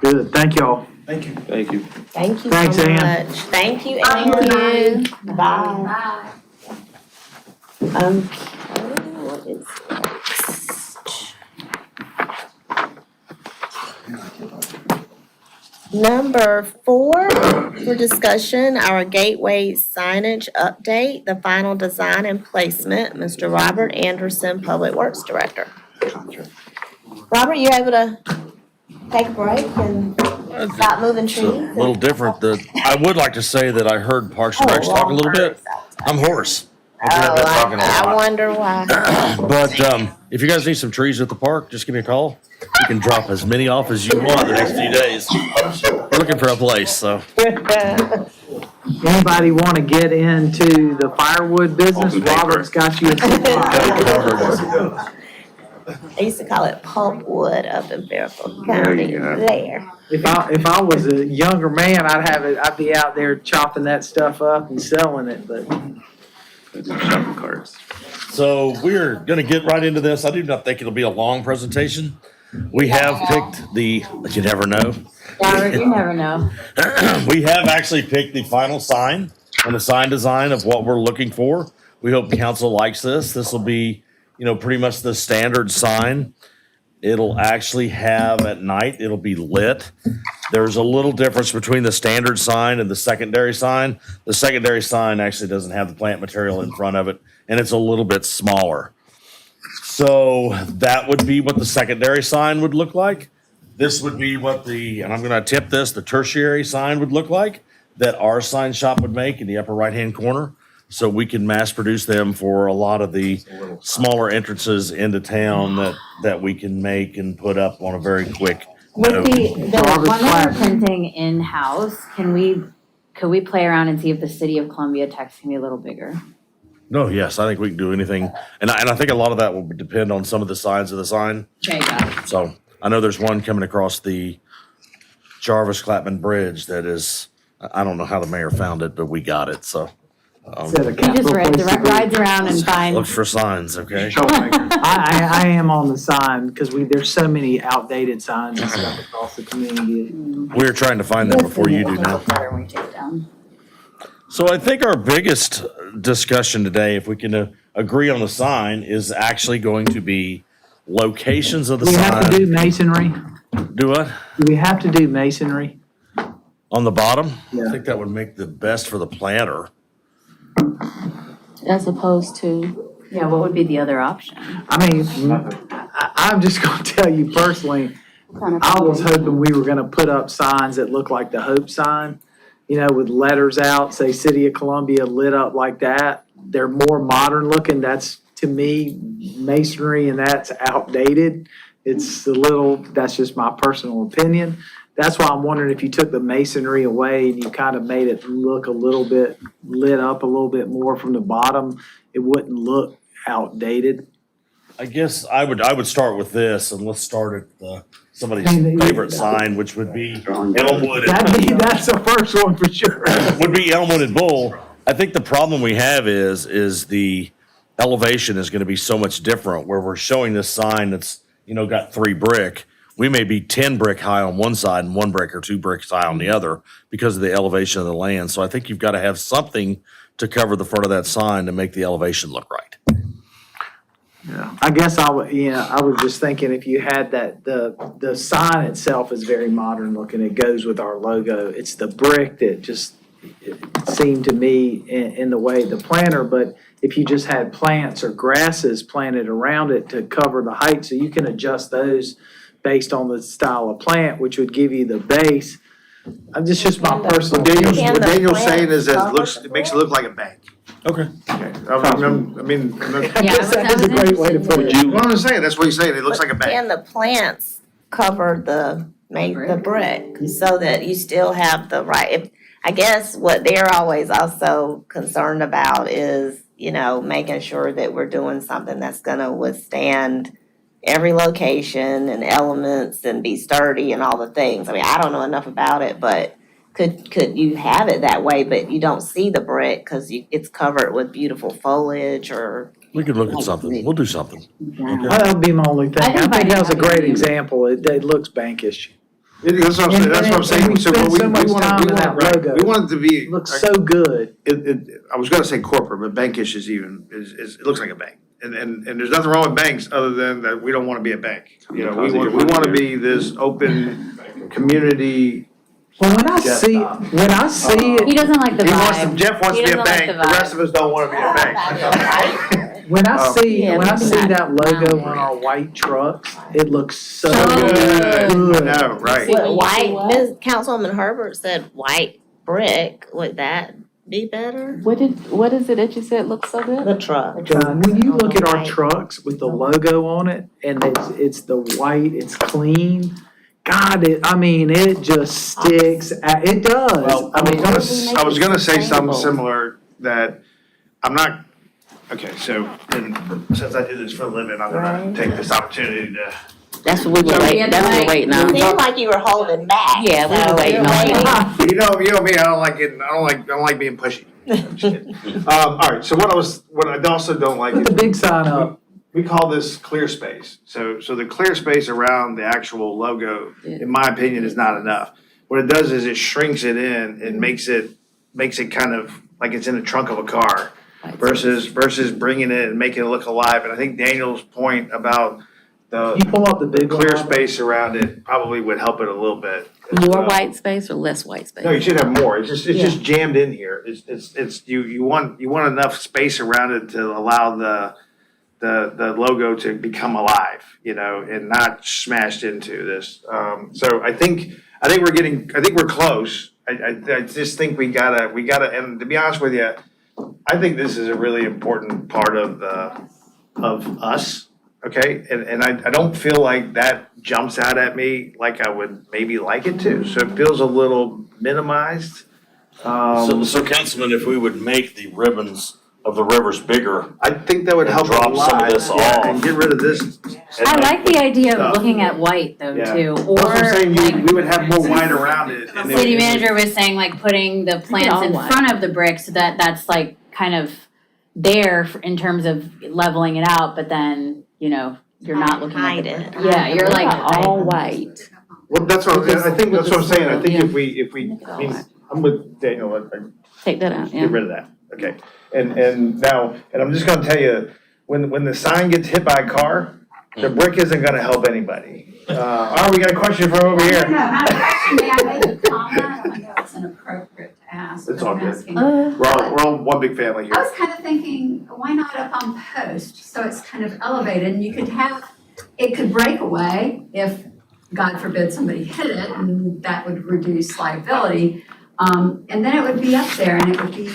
Good, thank y'all. Thank you. Thank you Thanks, so Ann. much. Thank you, Thank Ann. you. Bye. Okay, what is next? Number 4 for discussion, our gateway signage update, the final design and placement, Mr. Robert Anderson, Public Works Director. Robert, you able to take a break and stop moving trees? A little different. I would like to say that I heard Parks and Recs talk a little bit. I'm hoarse. I wonder why. But if you guys need some trees at the park, just give me a call. You can drop as many off as you want the next few days. We're looking for a place, so. Anybody want to get into the firewood business? Open paper. Robert's got you. I used to call it pulpwood up in Fairfield County there. If I was a younger man, I'd be out there chopping that stuff up and selling it, but. Shopping carts. So we're gonna get right into this. I do not think it'll be a long presentation. We have picked you never know. Robert, you never know. We have actually picked the final sign and the sign design of what we're looking for. We hope council likes this. This will be, pretty much the standard sign. It'll actually have at night, it'll be lit. There's a little difference between the standard sign and the secondary sign. The secondary sign actually doesn't have the plant material in front of it, and it's a little bit smaller. So that would be what the secondary sign would look like. This would be what and I'm gonna tip this, the tertiary sign would look like, that our sign shop would make in the upper right-hand corner. So we can mass produce them for a lot of the smaller entrances into town that we can make and put up on a very quick With note. the one that we're printing in-house, could we play around and see if the city of Columbia text can be a little bigger? No, yes, I think we can do anything. And I think a lot of that will depend on some of the sides of the sign. Okay, got it. So I know there's one coming across the Jarvis Clapman Bridge that is, I don't know how the mayor found it, but we got it, so. He just rides around and finds. Look for signs, okay? I am on the sign because there's so many outdated signs and stuff across the community. We're trying to find them before you do now. Better when we take it down. So I think our biggest discussion today, if we can agree on the sign, is actually going to be locations of the Do we have to sign. do masonry? Do what? Do we have to do masonry? On the bottom? Yeah. I think that would make the best for the planter. As opposed to, Yeah, what would be the other option? I mean, I'm just gonna tell you personally, I was hoping we were gonna put up signs that look like the Hope sign, with letters out, say City of Columbia lit up like that. They're more modern looking. That's, to me, masonry, and that's outdated. That's just my personal opinion. That's why I'm wondering if you took the masonry away and you kind of made it look a little bit lit up a little bit more from the bottom, it wouldn't look outdated. I guess I would start with this, and let's start at somebody's favorite sign, which would be Elmwood. That's the first one for sure. Would be Elmwood and Bull. I think the problem we have is the elevation is gonna be so much different, where we're showing this sign that's, got 3 brick. We may be 10 brick high on one side and 1 brick or 2 bricks high on the other because of the elevation of the land. So I think you've got to have something to cover the front of that sign to make the elevation look right. Yeah, I guess I was just thinking if you had that, the sign itself is very modern looking. It goes with our logo. It's the brick that just it seemed to me in the way the planter, but if you just had plants or grasses planted around it to cover the height, so you can adjust those based on the style of plant, which would give you the base. It's just my personal. What Daniel's saying is that it makes it look like a bank. Okay. I guess that is a great way to put it. What I'm saying, that's what he's saying, it looks like a bank. Can the plants cover the brick so that you still have the right, I guess what they're always also concerned about is, making sure that we're doing something that's gonna withstand every location and elements and be sturdy and all the things. I mean, I don't know enough about it, but could you have it that way, but you don't see the brick because it's covered with beautiful foliage or? We could look at something. We'll do something. Okay. That would be my only thing. I can I think find that was a out. great example. It looks bankish. That's what I'm saying, that's what I'm saying. And So we what spend so much time in that right, logo. we want it to be. It looks so good. I was gonna say corporate, but bankish is it looks like a bank. And there's nothing wrong with banks other than that we don't wanna be a bank. You know, we wanna be this open community. Well, when I Jeff, see He it, doesn't like the He wants vibe. to, Jeff wants He to be a doesn't like bank, the the rest vibe. of us don't wanna be a bank. when I see Yeah, that logo on our white trucks, it looks so Good, I good. know, right. Well, white, Ms. Councilwoman Herbert said white brick, would that be better? What is it that you said looks so good? The truck. When you look at our White. trucks with the logo on it and it's the white, it's clean. God, it just sticks. It does. Well, I was gonna say something similar that I'm not, okay, so, and since I do this for a living, I'm gonna take this opportunity to. That's what we were waiting, that's what we were waiting It on. seemed like you were holding back. Yeah, we were so waiting you're on it. You know me, I don't like being pushy. I'm just kidding. All right, so what I also don't like Put the is big sign up. we call this clear space. So the clear space around the actual logo, in my opinion, is not enough. What it does is it shrinks it in and makes it kind of like it's in the trunk of a car versus bringing it and making it look alive. And I think Daniel's point about You pull up the big one. clear space around it probably would help it a little bit. as More well. white space or less white space? No, you should have more. It's just jammed in here. You want enough space around it to allow the logo to become alive, and not smashed into this. So I think we're close. I just think we gotta, and to be honest with you, I think this is a really important part of us. Okay, and I don't feel like that jumps out at me like I would maybe like it to, so it feels a little minimized. So Councilman, if we would make the ribbons of the rivers bigger, I think that would help a drop lot. some of this Yeah, off. and get rid of this. I like the idea stuff. of looking at white though Yeah. too, That's what I'm or saying, like we would have more white around it. and it city would- manager was saying, like putting the plants all in white. front of the brick so that that's like kind of there in terms of leveling it out, but then, you're not looking at Hide the it. brick. Yeah, you're like, All white. Well, that's what, I think that's what I'm saying, I think if we, I mean, I'm with Daniel, Take that out, yeah. get rid of that, okay? And now, and I'm just gonna tell you, when the sign gets hit by a car, the brick isn't gonna help anybody. We got a question from over No, here. not a question, may I make a comment? I don't know if it's inappropriate to ask, It's but all I'm good. asking. We're all one big family I here. was kind of thinking, why not up on post, so it's kind of elevated, and you could it could break away if, God forbid, somebody hit it, and that would reduce liability. And then it would be up there, and it would be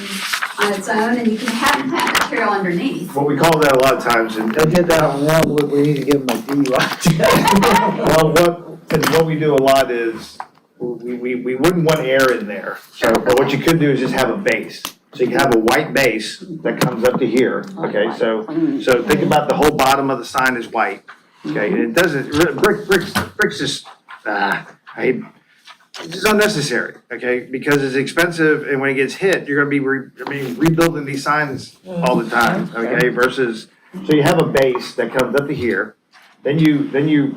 on its own, and you can have that material underneath. What we call that a lot of times, and They did that on one, we need to give them a DUI. well, what we do a lot is, we wouldn't want air in there. So, but what you could do is just have a base. So you can have a white base that comes up to here, okay? So think about the whole bottom of the sign is white, okay? And it doesn't, bricks just, it's just unnecessary, okay? Because it's expensive, and when it gets hit, you're gonna be rebuilding these signs all the time, okay? Versus, so you have a base that comes up to here, then you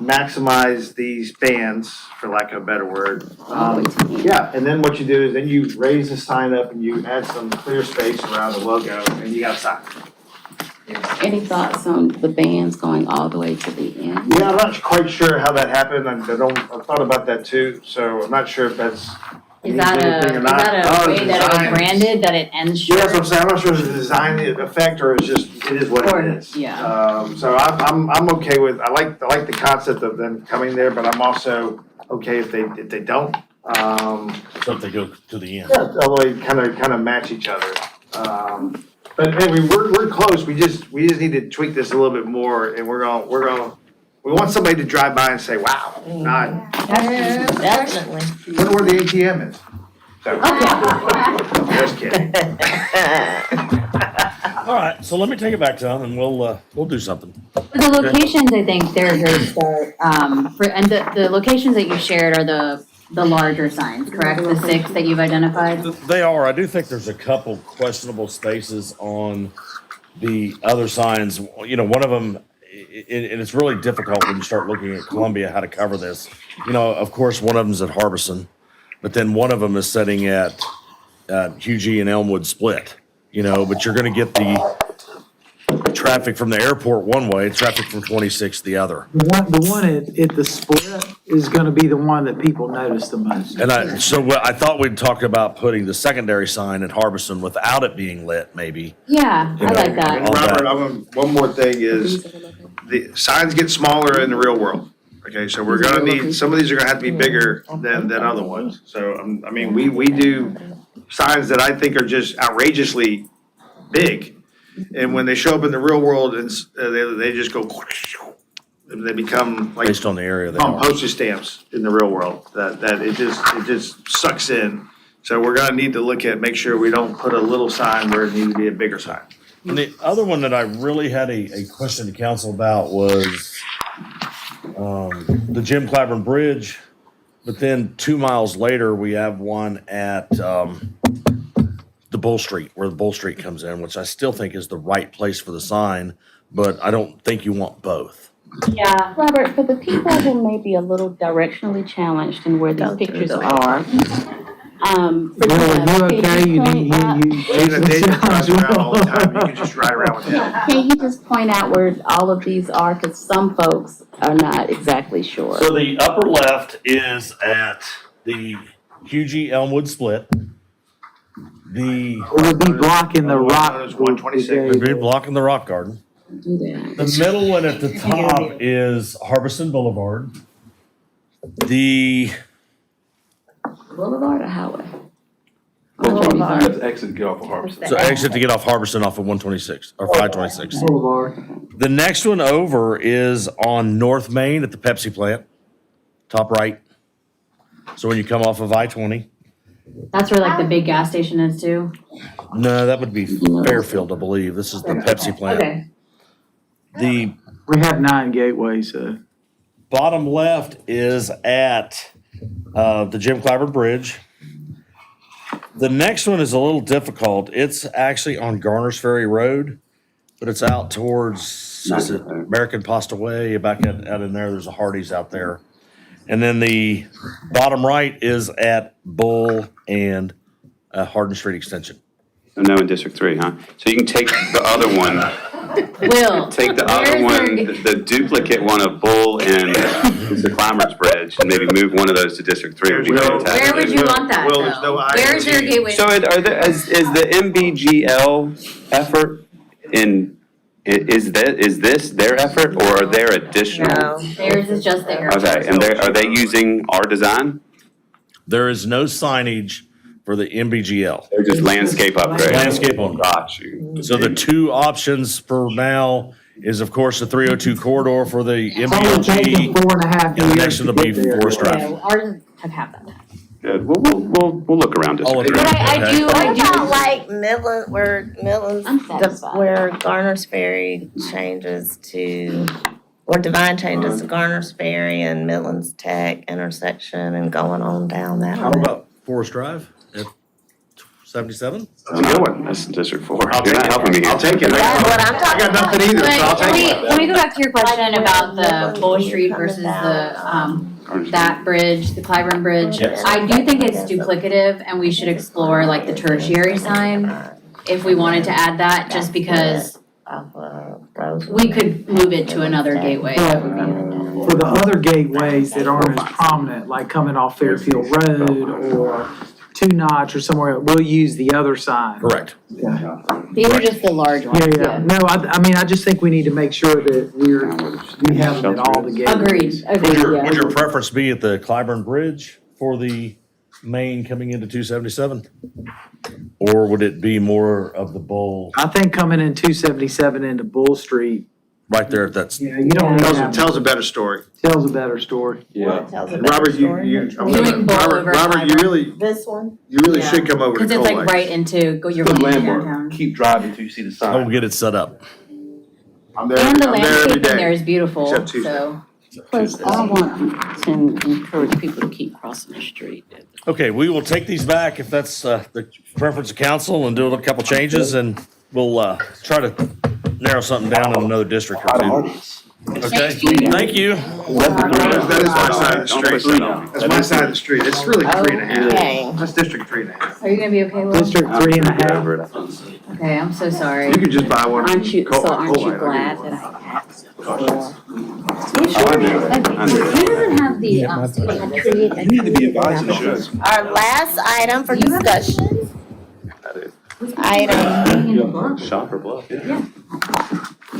maximize these bands, for lack of a better word. Yeah, and then what you do is then you raise the sign up and you add some clear space around the logo, and you got a sign. Any thoughts on the bands going all the way to the end? Yeah, I'm not quite sure how that happened, I thought about that too, so I'm not sure if that's. is that anything or not. a Oh, way that it design. was branded, that it ends Yeah, short? that's what I'm saying, I'm not sure if it's a design effect or it's just, it is what it is. Yeah. So I'm okay with, I like the concept of them coming there, but I'm also okay if they don't. So if they go to the end. Yeah, although they kind of match each other. But anyway, we're close, we just need to tweak this a little bit more, and we want somebody to drive by and say, wow, not, Definitely. wonder where the ATM is. So, just kidding. All right, so let me take it back to them and we'll do something. The locations, I think, they're a great start, and the locations that you shared are the the larger signs, correct? The 6 that you've identified? They are. I do think there's a couple questionable spaces on the other signs. You know, one of them, and it's really difficult when you start looking at Columbia, how to cover this. You know, of course, one of them's at Harbison, but then one of them is setting at Hugie and Elmwood Split. You know, but you're going to get the traffic from the airport one way, traffic from 26 the other. The one at the Split is gonna be the one that people notice the most. And I thought we'd talk about putting the secondary sign at Harbison without it being lit, maybe. Yeah, I like that. And Robert, one more thing is, the signs get smaller in the real world. Okay, so we're gonna need, some of these are gonna have to be bigger than other ones. So, I mean, we do signs that I think are just outrageously big. And when they show up in the real world, they just go, and they become like Based on the area they are. postage stamps in the real world, that it just sucks in. So we're gonna need to look at, make sure we don't put a little sign where it needs to be a bigger sign. And the other one that I really had a question to council about was the Jim Clyburn Bridge. But then 2 miles later, we have one at the Bull Street, where the Bull Street comes in, which I still think is the right place for the sign, but I don't think you want both. Yeah. Robert, for the people who may be a little directionally challenged in where these pictures are, You okay? You need, Even if they just drive around all the time, you can just ride around with that. can you just point out where all of these are? Because some folks are not exactly sure. So the upper left is at the Hugie Elmwood Split. The We'll be blocking the rock. It's 126. We're blocking the Rock Garden. Do that. The middle one at the top is Harbison Boulevard. The Boulevard or highway? That's exit, get off of Harbison. so exit to get off Harbison off of 126 or 526. Boulevard. The next one over is on North Main at the Pepsi plant, top right. So when you come off of I-20. That's where like the big gas station is too? No, that would be Fairfield, I believe. This is the Pepsi plant. Okay. The We have 9 gateways, so. bottom left is at the Jim Clyburn Bridge. The next one is a little difficult. It's actually on Garner's Ferry Road, but it's out towards is it American Pasta Way. Back out in there, there's a Hardee's out there. And then the bottom right is at Bull and Hardin Street Extension. No, in District 3, huh? So you can take the other one, Will. take the other one, the duplicate one of Bull and the Climbers Bridge, and maybe move one of those to District 3 would be fantastic. Where would you want that Well, there's no though? Where's your IoT. gateway? So is the MBGL effort is this their effort, or are there additional? No. Theirs is just there. Okay, and are they using our design? There is no signage for the MBGL. They're just landscape upgrade? Landscape only. Got you. So the two options for now is, of course, the 302 corridor for the Probably taking MBLG. 4.5 And the years next to one will be get there. Forest Drive. Yeah, ours have that. Good, we'll look around All District of 3. But I Okay. do, What about like Midland, I'm satisfied. where Garner's Ferry changes to, or Divine changes to Garner's Ferry and Midland's Tech intersection and going on down that How way? about Forest Drive at 77? That's a good one. That's District 4. I'll You're take not it. helping me here. I'll take it. That's what I'm I talking got about. nothing either, so I'll But take it. can we go back to your question about the Midland, Bull when you're Street coming versus down, that bridge, the Clyburn Bridge? Yes. I do think it's duplicative and we should explore like the tertiary sign if we wanted to add that, just because we could move it to another gateway. That would be- For the other gateways that aren't as prominent, like coming off Fairfield Road or Two Notch or somewhere, we'll use the other sign. Correct. Yeah, These are just the large ones. yeah. No, I mean, I just think we need to make sure that we have them at all the gateways. Agreed, Would yeah. your preference be at the Clyburn Bridge for the main coming into 277? Or would it be more of the Bull I think coming in 277 into Bull Street, right there at that? yeah, you don't Tells have, tells a better story. tells a better story. Yeah. Tells a better Robert, story. I'm Doing gonna, Bull Robert, over Robert, you Clyburn. really, This one? you really Yeah. should come over to Cause it's like Colex. right into, you're Good going landmark. downtown. Keep driving till you see the I will sign. get it set up. I'm there, And the I'm there every landscaping there day. is beautiful, Except Tuesday. so. Plus, I want to encourage people to keep crossing the street. Okay, we will take these back if that's the preference of council and do a couple changes, and we'll try to narrow something down in another district or two. Okay, thank you. That is my side of the street. That's my side of the street. It's really 3.5. Okay. That's District 3.5. Are you gonna be okay, Will? District 3.5. Okay, I'm so sorry. You could just buy one. Aren't you, Cola- so aren't Cola, you I'll glad give you that one. I asked for? You sure? He doesn't have the, You need to be advised, you should. Our last item for discussion, item, Shop or bluff, yeah.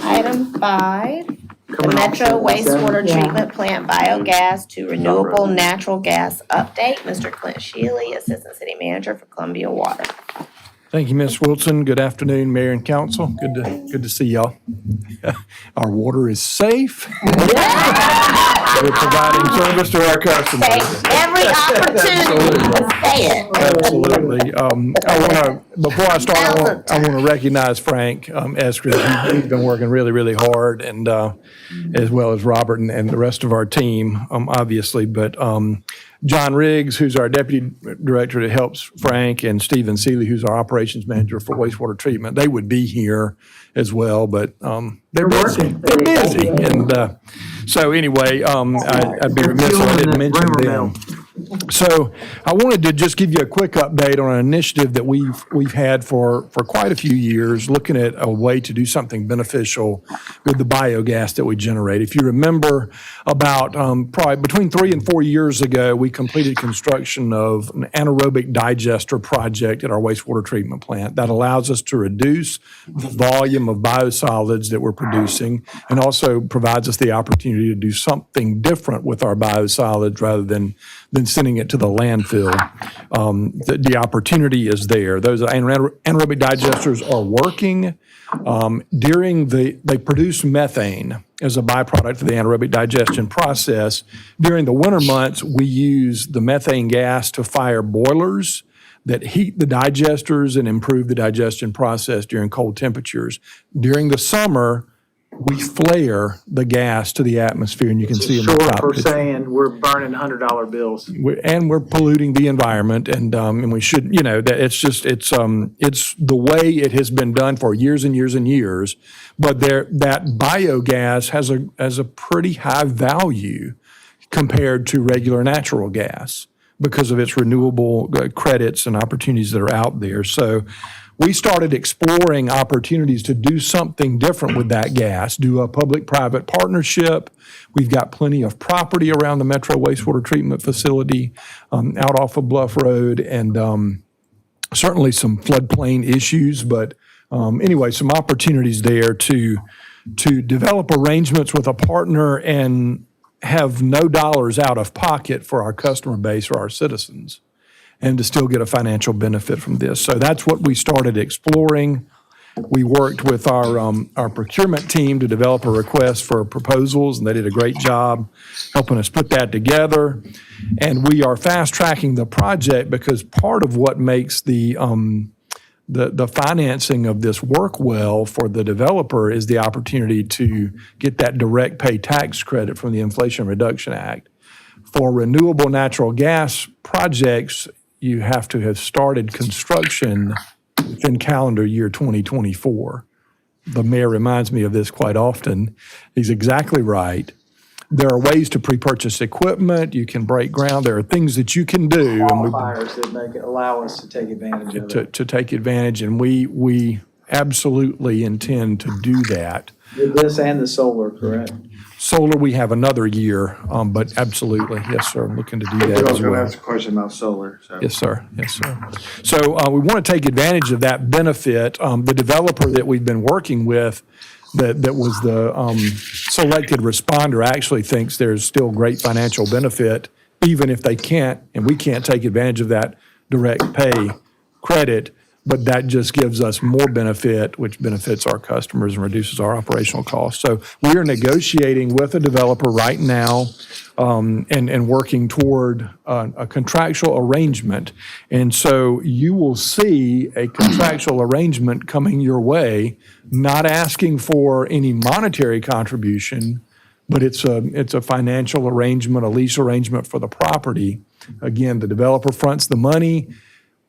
item 5, the Metro wastewater treatment plant biogas to renewable natural gas update. Mr. Clint Shealy, Assistant City Manager for Columbia Water. Thank you, Ms. Wilson. Good afternoon, Mayor and Council. Good to see y'all. Our water is safe. We're providing service to our customers. Take every opportunity to say it. Absolutely. Before I start, I want to recognize Frank Eskridge. He's been working really, really hard, and as well as Robert and the rest of our team, obviously. But John Riggs, who's our deputy director that helps Frank, and Stephen Seeley, who's our operations manager for wastewater treatment, they would be here as well, but they're busy. They're busy. And so anyway, I'd be remiss if I didn't mention them. So I wanted to just give you a quick update on an initiative that we've had for quite a few years, looking at a way to do something beneficial with the biogas that we generate. If you remember, about probably between 3 and 4 years ago, we completed construction of an anaerobic digester project at our wastewater treatment plant that allows us to reduce the volume of biosolids that we're producing, and also provides us the opportunity to do something different with our biosolids rather than sending it to the landfill. The opportunity is there. Those anaerobic digesters are working. They produce methane as a byproduct of the anaerobic digestion process. During the winter months, we use the methane gas to fire boilers that heat the digesters and improve the digestion process during cold temperatures. During the summer, we flare the gas to the atmosphere, and you can see in the Short top for picture. saying we're burning $100 bills. And we're polluting the environment, and we should, that it's the way it has been done for years and years and years. But that biogas has a pretty high value compared to regular natural gas because of its renewable credits and opportunities that are out there. So we started exploring opportunities to do something different with that gas, do a public-private partnership. We've got plenty of property around the Metro wastewater treatment facility out off of Bluff Road, and certainly some floodplain issues. But anyway, some opportunities there to develop arrangements with a partner and have no dollars out of pocket for our customer base or our citizens, and to still get a financial benefit from this. So that's what we started exploring. We worked with our procurement team to develop a request for proposals, and they did a great job helping us put that together. And we are fast-tracking the project because part of what makes the financing of this work well for the developer is the opportunity to get that direct pay tax credit from the Inflation Reduction Act. For renewable natural gas projects, you have to have started construction within calendar year 2024. The mayor reminds me of this quite often. He's exactly right. There are ways to pre-purchase equipment. You can break ground. There are things that you can do. Qualifiers that allow us to take advantage of it. To take advantage, and we absolutely intend to do that. With this and the solar, correct? Solar, we have another year, but absolutely, yes, sir, I'm looking to do that I was as gonna well. ask a question about solar, so. Yes, sir. Yes, sir. So we want to take advantage of that benefit. The developer that we've been working with, that was the selected responder, actually thinks there's still great financial benefit, even if they can't, and we can't take advantage of that direct pay credit, but that just gives us more benefit, which benefits our customers and reduces our operational costs. So we are negotiating with a developer right now and working toward a contractual arrangement. And so you will see a contractual arrangement coming your way, not asking for any monetary contribution, but it's a financial arrangement, a lease arrangement for the property. Again, the developer fronts the money.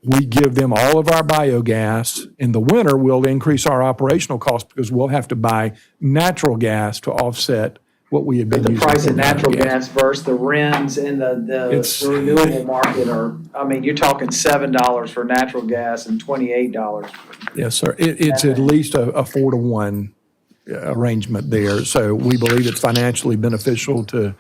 We give them all of our biogas. In the winter, we'll increase our operational costs because we'll have to buy natural gas to offset what we had been The using. price for of natural gas versus the RINs in It's- the renewable market are, I mean, you're talking $7 for natural gas and $28. Yes, sir. It's at least a 4-to-1 arrangement there. So we believe it's financially beneficial to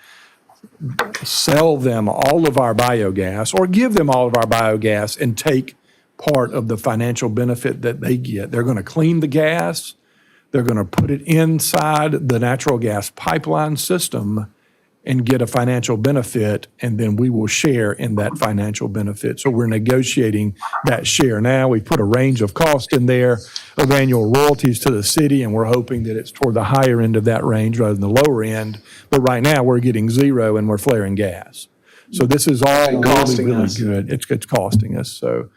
sell them all of our biogas or give them all of our biogas and take part of the financial benefit that they get. They're going to clean the gas. They're going to put it inside the natural gas pipeline system and get a financial benefit, and then we will share in that financial benefit. So we're negotiating that share now. We put a range of cost in there of annual royalties to the city, and we're hoping that it's toward the higher end of that range rather than the lower end. But right now, we're getting zero and we're flaring gas. So this is all really, Costing really us. good. It's costing us. So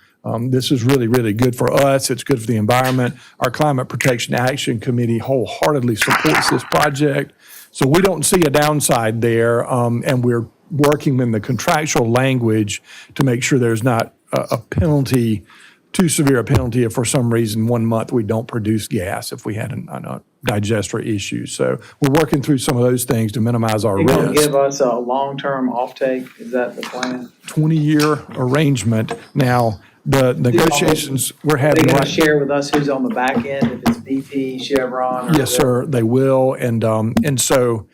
this is really, really good for us. It's good for the environment. Our Climate Protection Action Committee wholeheartedly supports this project. So we don't see a downside there, and we're working in the contractual language to make sure there's not a penalty, too severe a penalty if for some reason 1 month we don't produce gas if we had a digester issue. So we're working through some of those things to minimize our You're going to risk. give us a long-term offtake? Is that the plan? 20-year arrangement. Now, the negotiations we're Are they having going to right. share with us who's on the back end, if it's BP, Chevron? or Yes, sir, they will. And so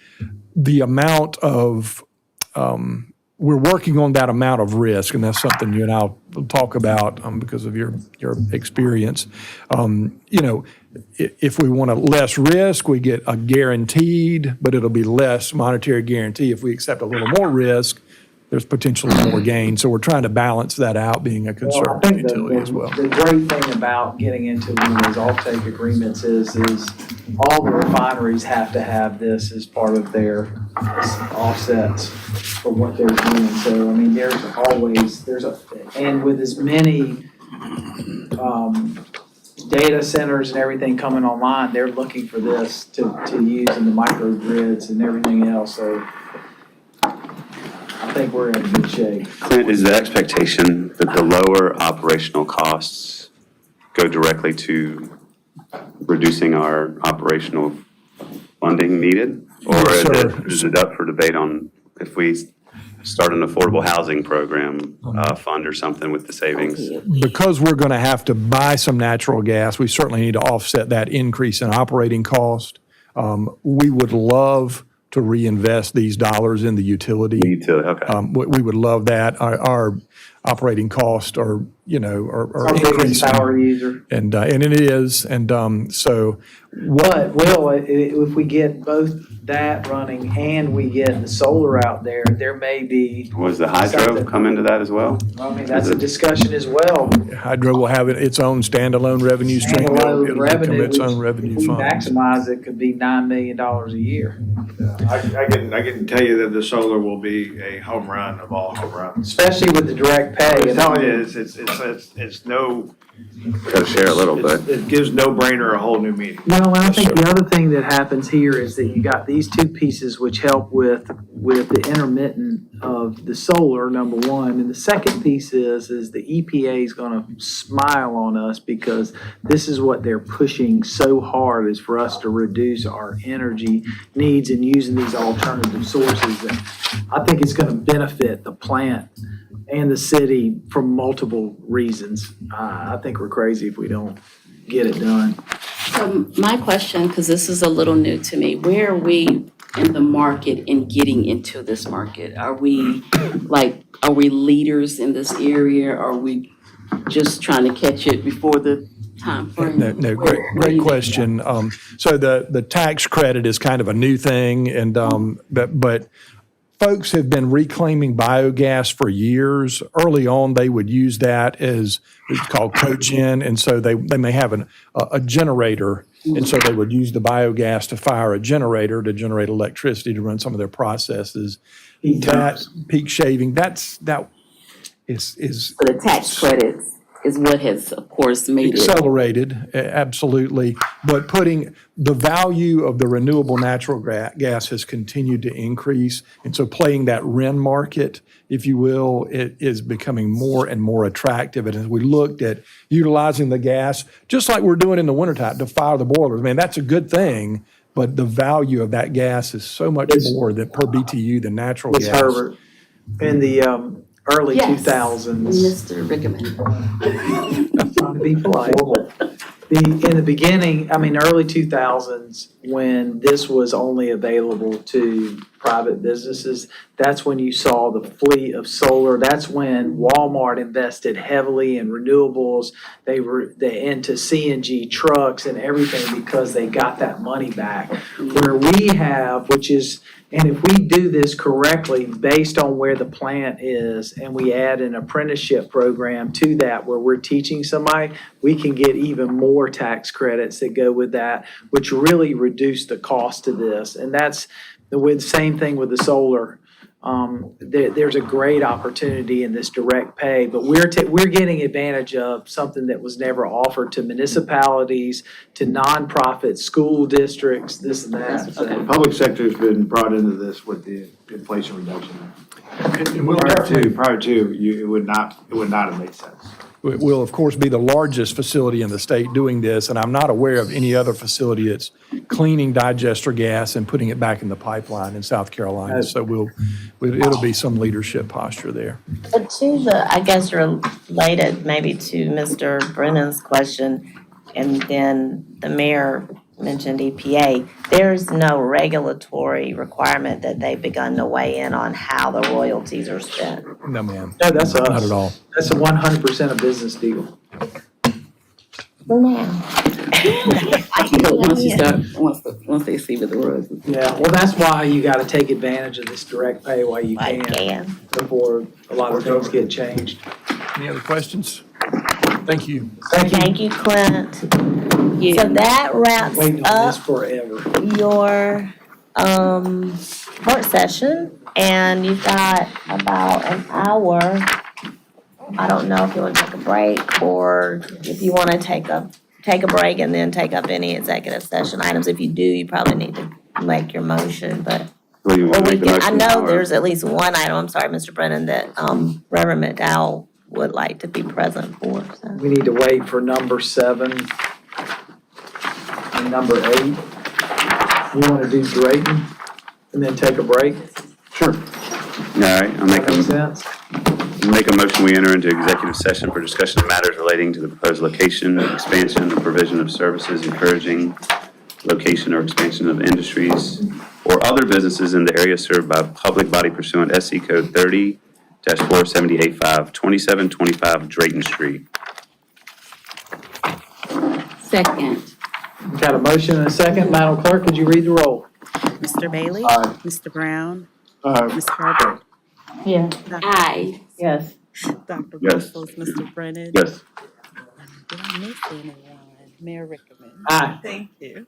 the amount of, we're working on that amount of risk, and that's something you and I'll talk about because of your experience. If we want a less risk, we get a guaranteed, but it'll be less monetary guarantee. If we accept a little more risk, there's potentially more gain. So we're trying to balance that out, being a Well, I conservative think utility as well. the great thing about getting into one of those offtake agreements is all the refineries have to have this as part of their offsets for what they're doing. So, I mean, and with as many, data centers and everything coming online, they're looking for this to use in the microgrids and everything else. So I think we're in good shape. Clint, is the expectation that the lower operational costs go directly to reducing our operational funding needed? Or Yes, sir. is it up for debate on if we start an affordable housing program fund or something with the savings? Because we're going to have to buy some natural gas, we certainly need to offset that increase in operating cost. We would love to reinvest these dollars in the utility. Okay. We would love that. Our operating costs are Our biggest increasing. power user. And it is. And so But Will, if we get both that running and we get the solar out there, there may be, Was the hydro Something. come into that as well? I mean, that's a discussion as well. Hydro will have its own standalone revenue stream. It'll Standalone become revenue, its own which revenue if we fund. maximize it, could be $9 million a year. I can tell you that the solar will be a home run of all home runs. Especially with the direct pay. I'm telling you, it's no. Gotta share a little bit. It gives no brainer a whole new meaning. No, I think the other thing that happens here is that you got these two pieces which help with the intermittent of the solar, number one. And the second piece is the EPA is gonna smile on us because this is what they're pushing so hard, is for us to reduce our energy needs and using these alternative sources. And I think it's gonna benefit the plant and the city for multiple reasons. I think we're crazy if we don't get it done. So my question, because this is a little new to me, where are we in the market in getting into this market? Are we leaders in this area? Are we just trying to catch it before the time frame? No, great question. So the tax credit is kind of a new thing, and but folks have been reclaiming biogas for years. Early on, they would use that as it's called cogen, and so they may have a generator, and so they would use the biogas to fire a generator to generate electricity to run some of their processes. That peak shaving, that is For the tax credits, is what has, of course, made it. Accelerated, absolutely. But putting the value of the renewable natural gas has continued to increase. And so playing that RIN market, if you will, it is becoming more and more attractive. And as we looked at utilizing the gas, just like we're doing in the wintertime to fire the boilers, man, that's a good thing. But the value of that gas is so much more than per BTU than natural Ms. gas. Herbert, in the early Yes. 2000s, Mr. Rickman. trying to be polite. In the beginning, early 2000s, when this was only available to private businesses, that's when you saw the fleet of solar. That's when Walmart invested heavily in renewables. They into CNG trucks and everything because they got that money back. Where we have, which is, and if we do this correctly, based on where the plant is, and we add an apprenticeship program to that where we're teaching somebody, we can get even more tax credits that go with that, which really reduce the cost of this. And that's the same thing with the solar. There's a great opportunity in this direct pay, but we're getting advantage of something that was never offered to municipalities, to nonprofits, school districts, this and that. So, The public sector's been brought into this with the Inflation Reduction Act. And we'll Prior to, it would not have made sense. It will, of course, be the largest facility in the state doing this, and I'm not aware of any other facility that's cleaning digester gas and putting it back in the pipeline in South Carolina. So it'll be some leadership posture there. But to the, I guess related maybe to Mr. Brennan's question, and then the mayor mentioned EPA, there's no regulatory requirement that they've begun to weigh in on how the royalties are spent. No, ma'am. No, that's us. Not at all. That's a 100% a business deal. For now. Once you start, once they see what the rules. Yeah, well, that's why you gotta take advantage of this direct pay while you I can, can. before a lot of things get changed. Any other questions? Thank you. Thank you, Clint. So that wraps Waiting on this up forever. your work session, and you've got about an hour. I don't know if you want to take a break, or if you want to take a break and then take up any executive session items. If you do, you probably need to make your motion, but. Well, you Or want to we make the can, I motion know now, or- there's at least one item, I'm sorry, Mr. Brennan, that Reverend McDowell would like to be present for, so. We need to wait for number 7 and number 8. You wanna do Drayton and then take a break? Sure. All right, I'll That makes sense? make a motion, we enter into executive session for discussion of matters relating to the proposed location, expansion, or provision of services, encouraging location or expansion of industries or other businesses in the area served by a public body pursuant SC Code 30-4785, 2725 Drayton Street. Second. Got a motion and a second. Madam Clerk, could you read the roll? Mr. Bailey? Aye. Mr. Brown? Aye. Ms. Herbert? Yeah. Aye. Yes. Dr. Yes. Bustos? Mr. Brennan? Yes. Did I miss anyone? Mayor Rickaman? Aye. Thank you.